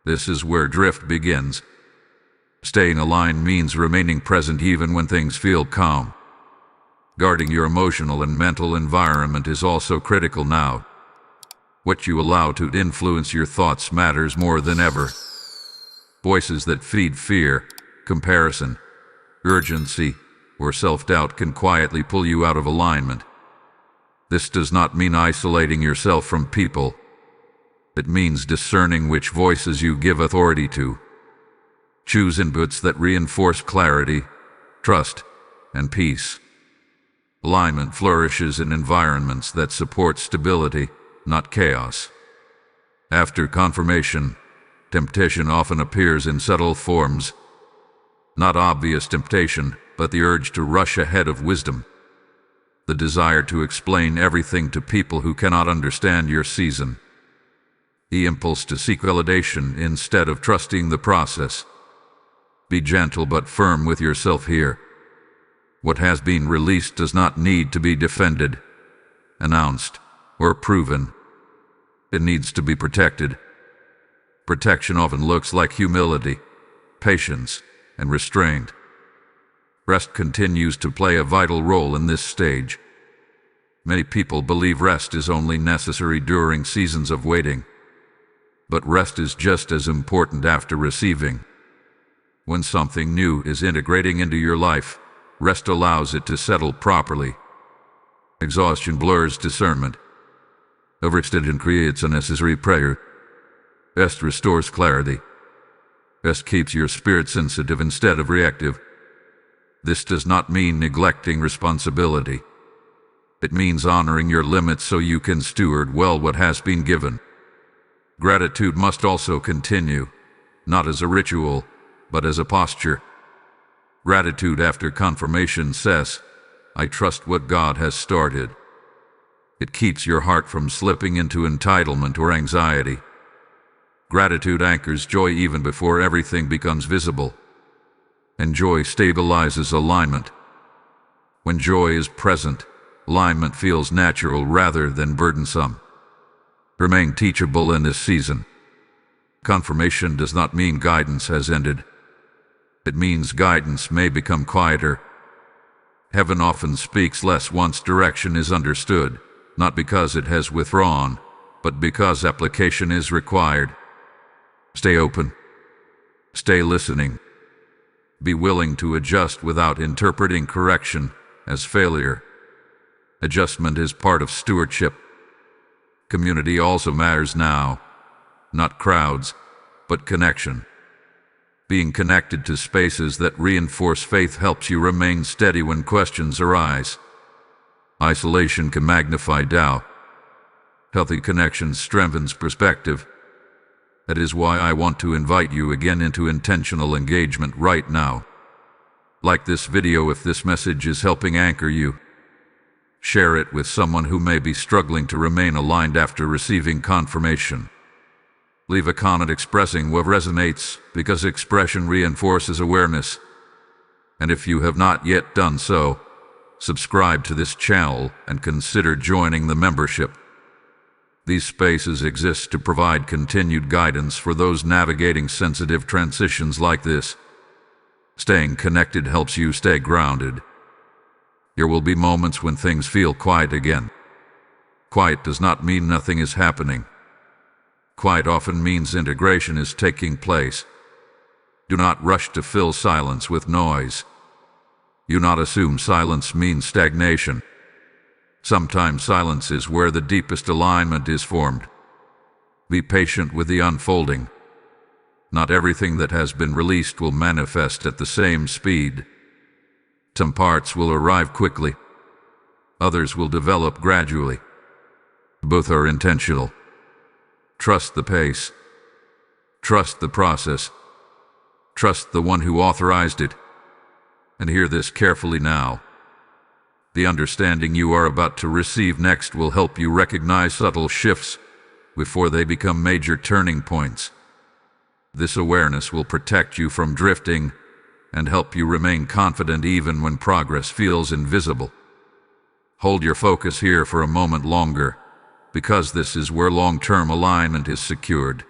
This is where drift begins. Staying aligned means remaining present even when things feel calm. Guarding your emotional and mental environment is also critical now. What you allow to influence your thoughts matters more than ever. Voices that feed fear, comparison, urgency, or self-doubt can quietly pull you out of alignment. This does not mean isolating yourself from people. It means discerning which voices you give authority to. Choose inputs that reinforce clarity, trust, and peace. Alignment flourishes in environments that support stability, not chaos. After confirmation, temptation often appears in subtle forms. Not obvious temptation, but the urge to rush ahead of wisdom. The desire to explain everything to people who cannot understand your season. The impulse to seek validation instead of trusting the process. Be gentle but firm with yourself here. What has been released does not need to be defended, announced, or proven. It needs to be protected. Protection often looks like humility, patience, and restraint. Rest continues to play a vital role in this stage. Many people believe rest is only necessary during seasons of waiting. But rest is just as important after receiving. When something new is integrating into your life, rest allows it to settle properly. Exhaustion blurs discernment. Overextension creates unnecessary pressure. Rest restores clarity. Rest keeps your spirit sensitive instead of reactive. This does not mean neglecting responsibility. It means honoring your limits so you can steward well what has been given. Gratitude must also continue, not as a ritual, but as a posture. Gratitude after confirmation says, "I trust what God has started." It keeps your heart from slipping into entitlement or anxiety. Gratitude anchors joy even before everything becomes visible. And joy stabilizes alignment. When joy is present, alignment feels natural rather than burdensome. Remain teachable in this season. Confirmation does not mean guidance has ended. It means guidance may become quieter. Heaven often speaks less once direction is understood, not because it has withdrawn, but because application is required. Stay open. Stay listening. Be willing to adjust without interpreting correction as failure. Adjustment is part of stewardship. Community also matters now. Not crowds, but connection. Being connected to spaces that reinforce faith helps you remain steady when questions arise. Isolation can magnify doubt. Healthy connection strengthens perspective. That is why I want to invite you again into intentional engagement right now. Like this video if this message is helping anchor you. Share it with someone who may be struggling to remain aligned after receiving confirmation. Leave a comment expressing what resonates, because expression reinforces awareness. And if you have not yet done so, subscribe to this channel and consider joining the membership. These spaces exist to provide continued guidance for those navigating sensitive transitions like this. Staying connected helps you stay grounded. There will be moments when things feel quiet again. Quiet does not mean nothing is happening. Quiet often means integration is taking place. Do not rush to fill silence with noise. Do not assume silence means stagnation. Sometimes silence is where the deepest alignment is formed. Be patient with the unfolding. Not everything that has been released will manifest at the same speed. Some parts will arrive quickly. Others will develop gradually. Both are intentional. Trust the pace. Trust the process. Trust the one who authorized it. And hear this carefully now. The understanding you are about to receive next will help you recognize subtle shifts before they become major turning points. This awareness will protect you from drifting, and help you remain confident even when progress feels invisible. Hold your focus here for a moment longer, because this is where long-term alignment is secured.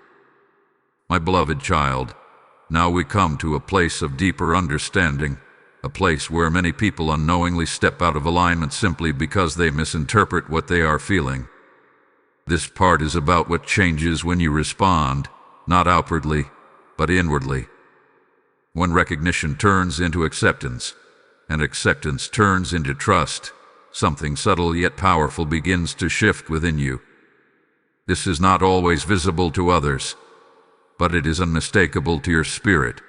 My beloved child, now we come to a place of deeper understanding, a place where many people unknowingly step out of alignment simply because they misinterpret what they are feeling. This part is about what changes when you respond, not outwardly, but inwardly. When recognition turns into acceptance, and acceptance turns into trust, something subtle yet powerful begins to shift within you. This is not always visible to others, but it is unmistakable to your spirit.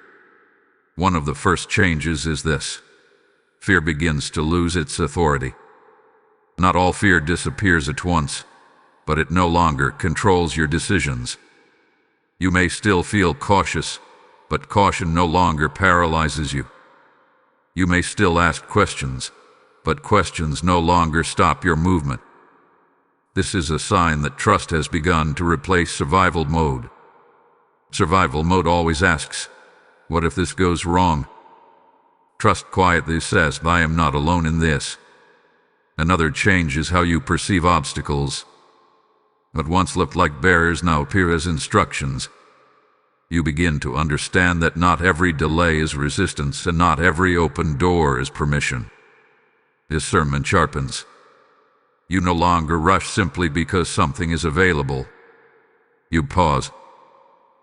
One of the first changes is this: fear begins to lose its authority. Not all fear disappears at once, but it no longer controls your decisions. You may still feel cautious, but caution no longer paralyzes you. You may still ask questions, but questions no longer stop your movement. This is a sign that trust has begun to replace survival mode. Survival mode always asks, "What if this goes wrong?" Trust quietly says, "I am not alone in this." Another change is how you perceive obstacles. What once looked like barriers now appear as instructions. You begin to understand that not every delay is resistance and not every open door is permission. Discernment sharpens. You no longer rush simply because something is available. You pause.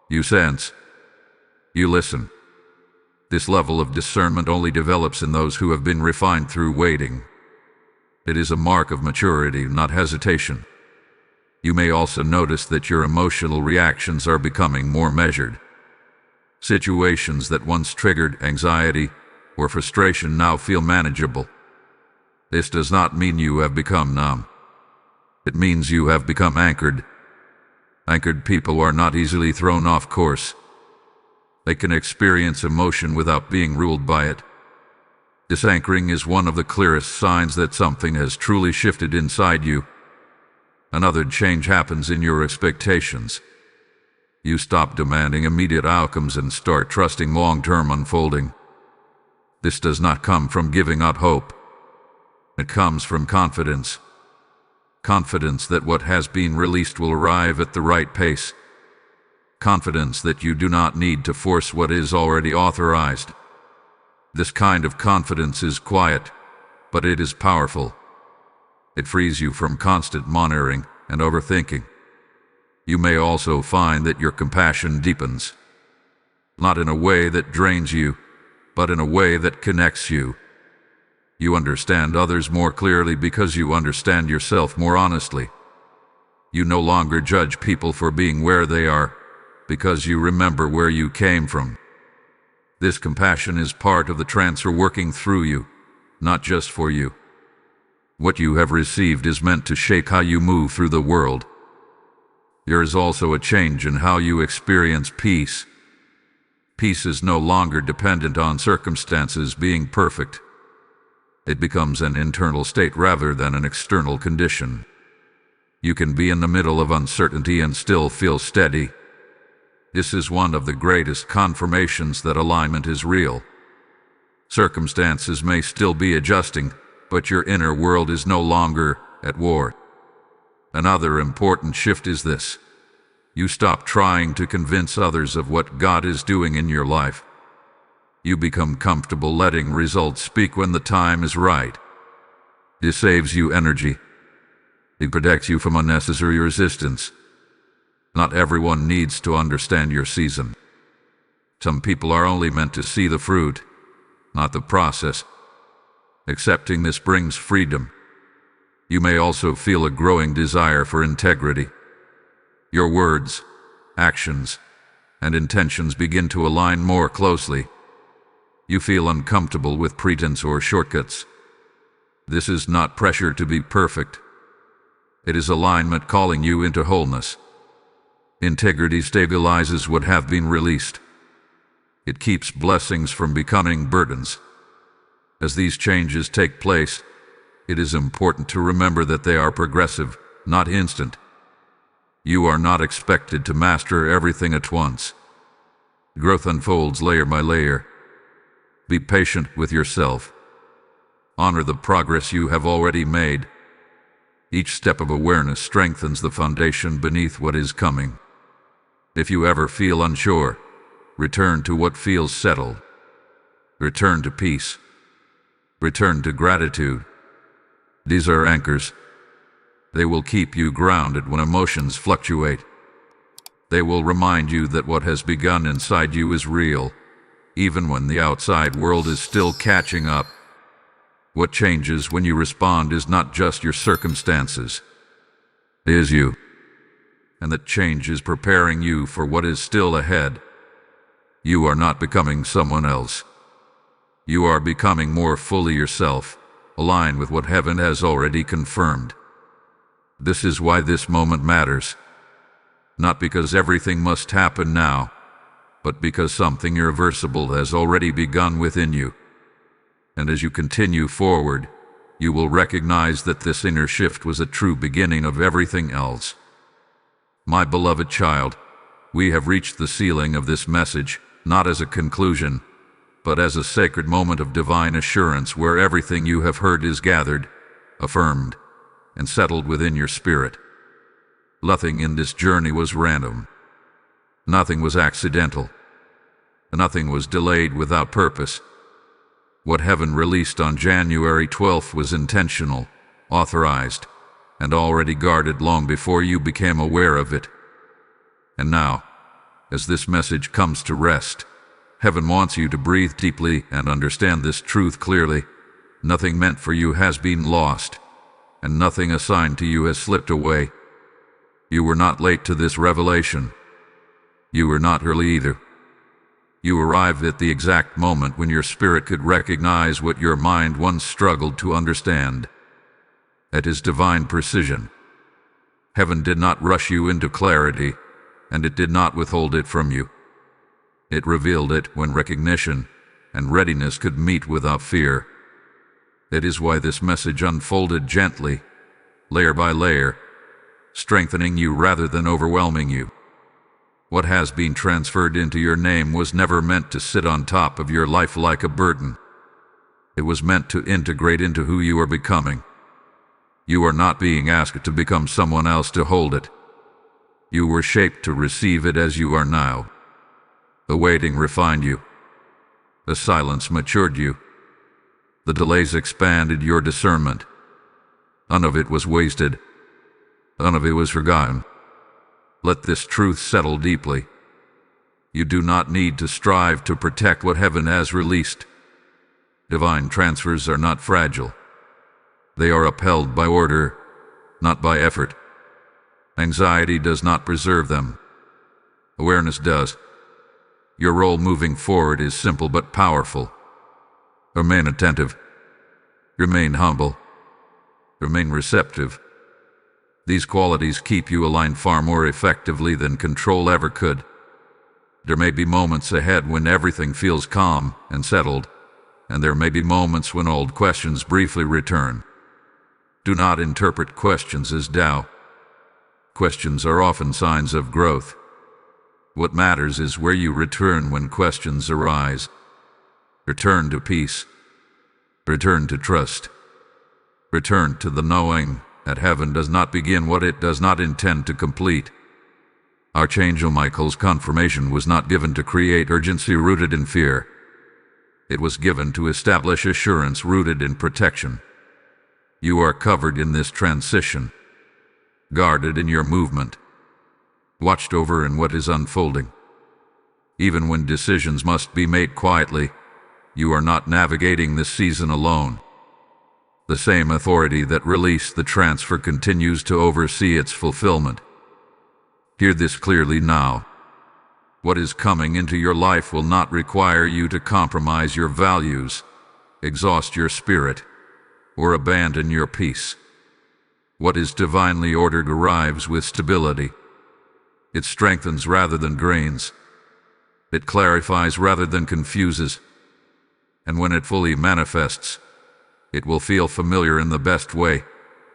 You sense. You listen. This level of discernment only develops in those who have been refined through waiting. It is a mark of maturity, not hesitation. You may also notice that your emotional reactions are becoming more measured. Situations that once triggered anxiety or frustration now feel manageable. This does not mean you have become numb. It means you have become anchored. Anchored people are not easily thrown off course. They can experience emotion without being ruled by it. This anchoring is one of the clearest signs that something has truly shifted inside you. Another change happens in your expectations. You stop demanding immediate outcomes and start trusting long-term unfolding. This does not come from giving up hope. It comes from confidence. Confidence that what has been released will arrive at the right pace. Confidence that you do not need to force what is already authorized. This kind of confidence is quiet, but it is powerful. It frees you from constant monitoring and overthinking. You may also find that your compassion deepens, not in a way that drains you, but in a way that connects you. You understand others more clearly because you understand yourself more honestly. You no longer judge people for being where they are, because you remember where you came from. This compassion is part of the transfer working through you, not just for you. What you have received is meant to shape how you move through the world. There is also a change in how you experience peace. Peace is no longer dependent on circumstances being perfect. It becomes an internal state rather than an external condition. You can be in the middle of uncertainty and still feel steady. This is one of the greatest confirmations that alignment is real. Circumstances may still be adjusting, but your inner world is no longer at war. Another important shift is this: you stop trying to convince others of what God is doing in your life. You become comfortable letting results speak when the time is right. This saves you energy. It protects you from unnecessary resistance. Not everyone needs to understand your season. Some people are only meant to see the fruit, not the process. Accepting this brings freedom. You may also feel a growing desire for integrity. Your words, actions, and intentions begin to align more closely. You feel uncomfortable with pretense or shortcuts. This is not pressure to be perfect. It is alignment calling you into wholeness. Integrity stabilizes what have been released. It keeps blessings from becoming burdens. As these changes take place, it is important to remember that they are progressive, not instant. You are not expected to master everything at once. Growth unfolds layer by layer. Be patient with yourself. Honor the progress you have already made. Each step of awareness strengthens the foundation beneath what is coming. If you ever feel unsure, return to what feels settled. Return to peace. Return to gratitude. These are anchors. They will keep you grounded when emotions fluctuate. They will remind you that what has begun inside you is real, even when the outside world is still catching up. What changes when you respond is not just your circumstances. It is you. And that change is preparing you for what is still ahead. You are not becoming someone else. You are becoming more fully yourself, aligned with what heaven has already confirmed. This is why this moment matters. Not because everything must happen now, but because something irreversible has already begun within you. And as you continue forward, you will recognize that this inner shift was a true beginning of everything else. My beloved child, we have reached the ceiling of this message, not as a conclusion, but as a sacred moment of divine assurance where everything you have heard is gathered, affirmed, and settled within your spirit. Nothing in this journey was random. Nothing was accidental. Nothing was delayed without purpose. What heaven released on January 12th was intentional, authorized, and already guarded long before you became aware of it. And now, as this message comes to rest, heaven wants you to breathe deeply and understand this truth clearly. Nothing meant for you has been lost, and nothing assigned to you has slipped away. You were not late to this revelation. You were not early either. You arrived at the exact moment when your spirit could recognize what your mind once struggled to understand. At His divine precision. Heaven did not rush you into clarity, and it did not withhold it from you. It revealed it when recognition and readiness could meet without fear. It is why this message unfolded gently, layer by layer, strengthening you rather than overwhelming you. What has been transferred into your name was never meant to sit on top of your life like a burden. It was meant to integrate into who you are becoming. You are not being asked to become someone else to hold it. You were shaped to receive it as you are now. The waiting refined you. The silence matured you. The delays expanded your discernment. None of it was wasted. None of it was forgotten. Let this truth settle deeply. You do not need to strive to protect what heaven has released. Divine transfers are not fragile. They are upheld by order, not by effort. Anxiety does not preserve them. Awareness does. Your role moving forward is simple but powerful. Remain attentive. Remain humble. Remain receptive. These qualities keep you aligned far more effectively than control ever could. There may be moments ahead when everything feels calm and settled, and there may be moments when old questions briefly return. Do not interpret questions as doubt. Questions are often signs of growth. What matters is where you return when questions arise. Return to peace. Return to trust. Return to the knowing that heaven does not begin what it does not intend to complete. Archangel Michael's confirmation was not given to create urgency rooted in fear. It was given to establish assurance rooted in protection. You are covered in this transition, guarded in your movement, watched over in what is unfolding. Even when decisions must be made quietly, you are not navigating this season alone. The same authority that released the transfer continues to oversee its fulfillment. Hear this clearly now. What is coming into your life will not require you to compromise your values, exhaust your spirit, or abandon your peace. What is divinely ordered arrives with stability. It strengthens rather than drains. It clarifies rather than confuses. And when it fully manifests, it will feel familiar in the best way,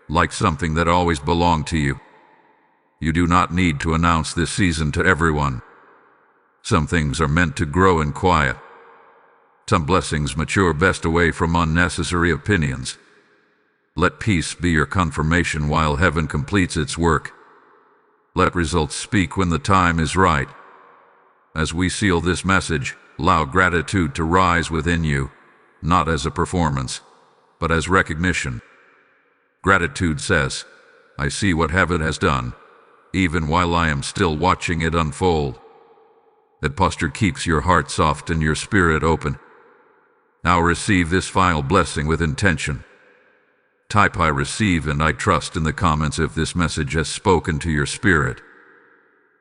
like something that always belonged to you. You do not need to announce this season to everyone. Some things are meant to grow in quiet. Some blessings mature best away from unnecessary opinions. Let peace be your confirmation while heaven completes its work. Let results speak when the time is right. As we seal this message, allow gratitude to rise within you, not as a performance, but as recognition. Gratitude says, I see what heaven has done, even while I am still watching it unfold. That posture keeps your heart soft and your spirit open. Now receive this final blessing with intention. Type I receive and I trust in the comments if this message has spoken to your spirit.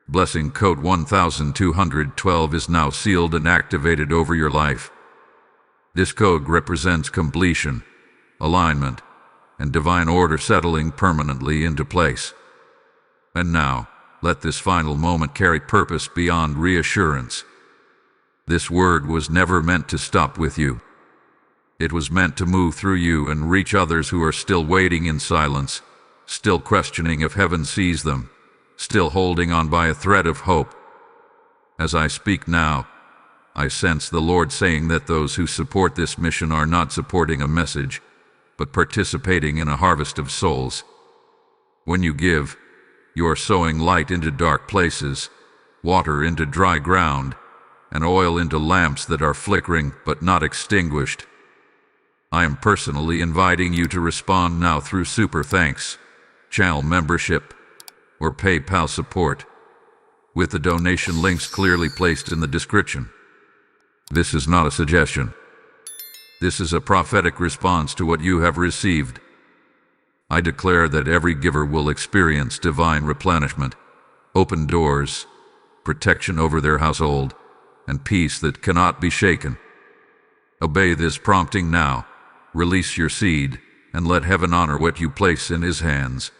Blessing code 1212 is now sealed and activated over your life. This code represents completion, alignment, and divine order settling permanently into place. And now, let this final moment carry purpose beyond reassurance. This word was never meant to stop with you. It was meant to move through you and reach others who are still waiting in silence, still questioning if heaven sees them, still holding on by a thread of hope. As I speak now, I sense the Lord saying that those who support this mission are not supporting a message, but participating in a harvest of souls. When you give, you are sowing light into dark places, water into dry ground, and oil into lamps that are flickering but not extinguished. I am personally inviting you to respond now through super thanks, channel membership, or PayPal support, with the donation links clearly placed in the description. This is not a suggestion. This is a prophetic response to what you have received. I declare that every giver will experience divine replenishment, open doors, protection over their household, and peace that cannot be shaken. Obey this prompting now. Release your seed, and let heaven honor what you place in His hands.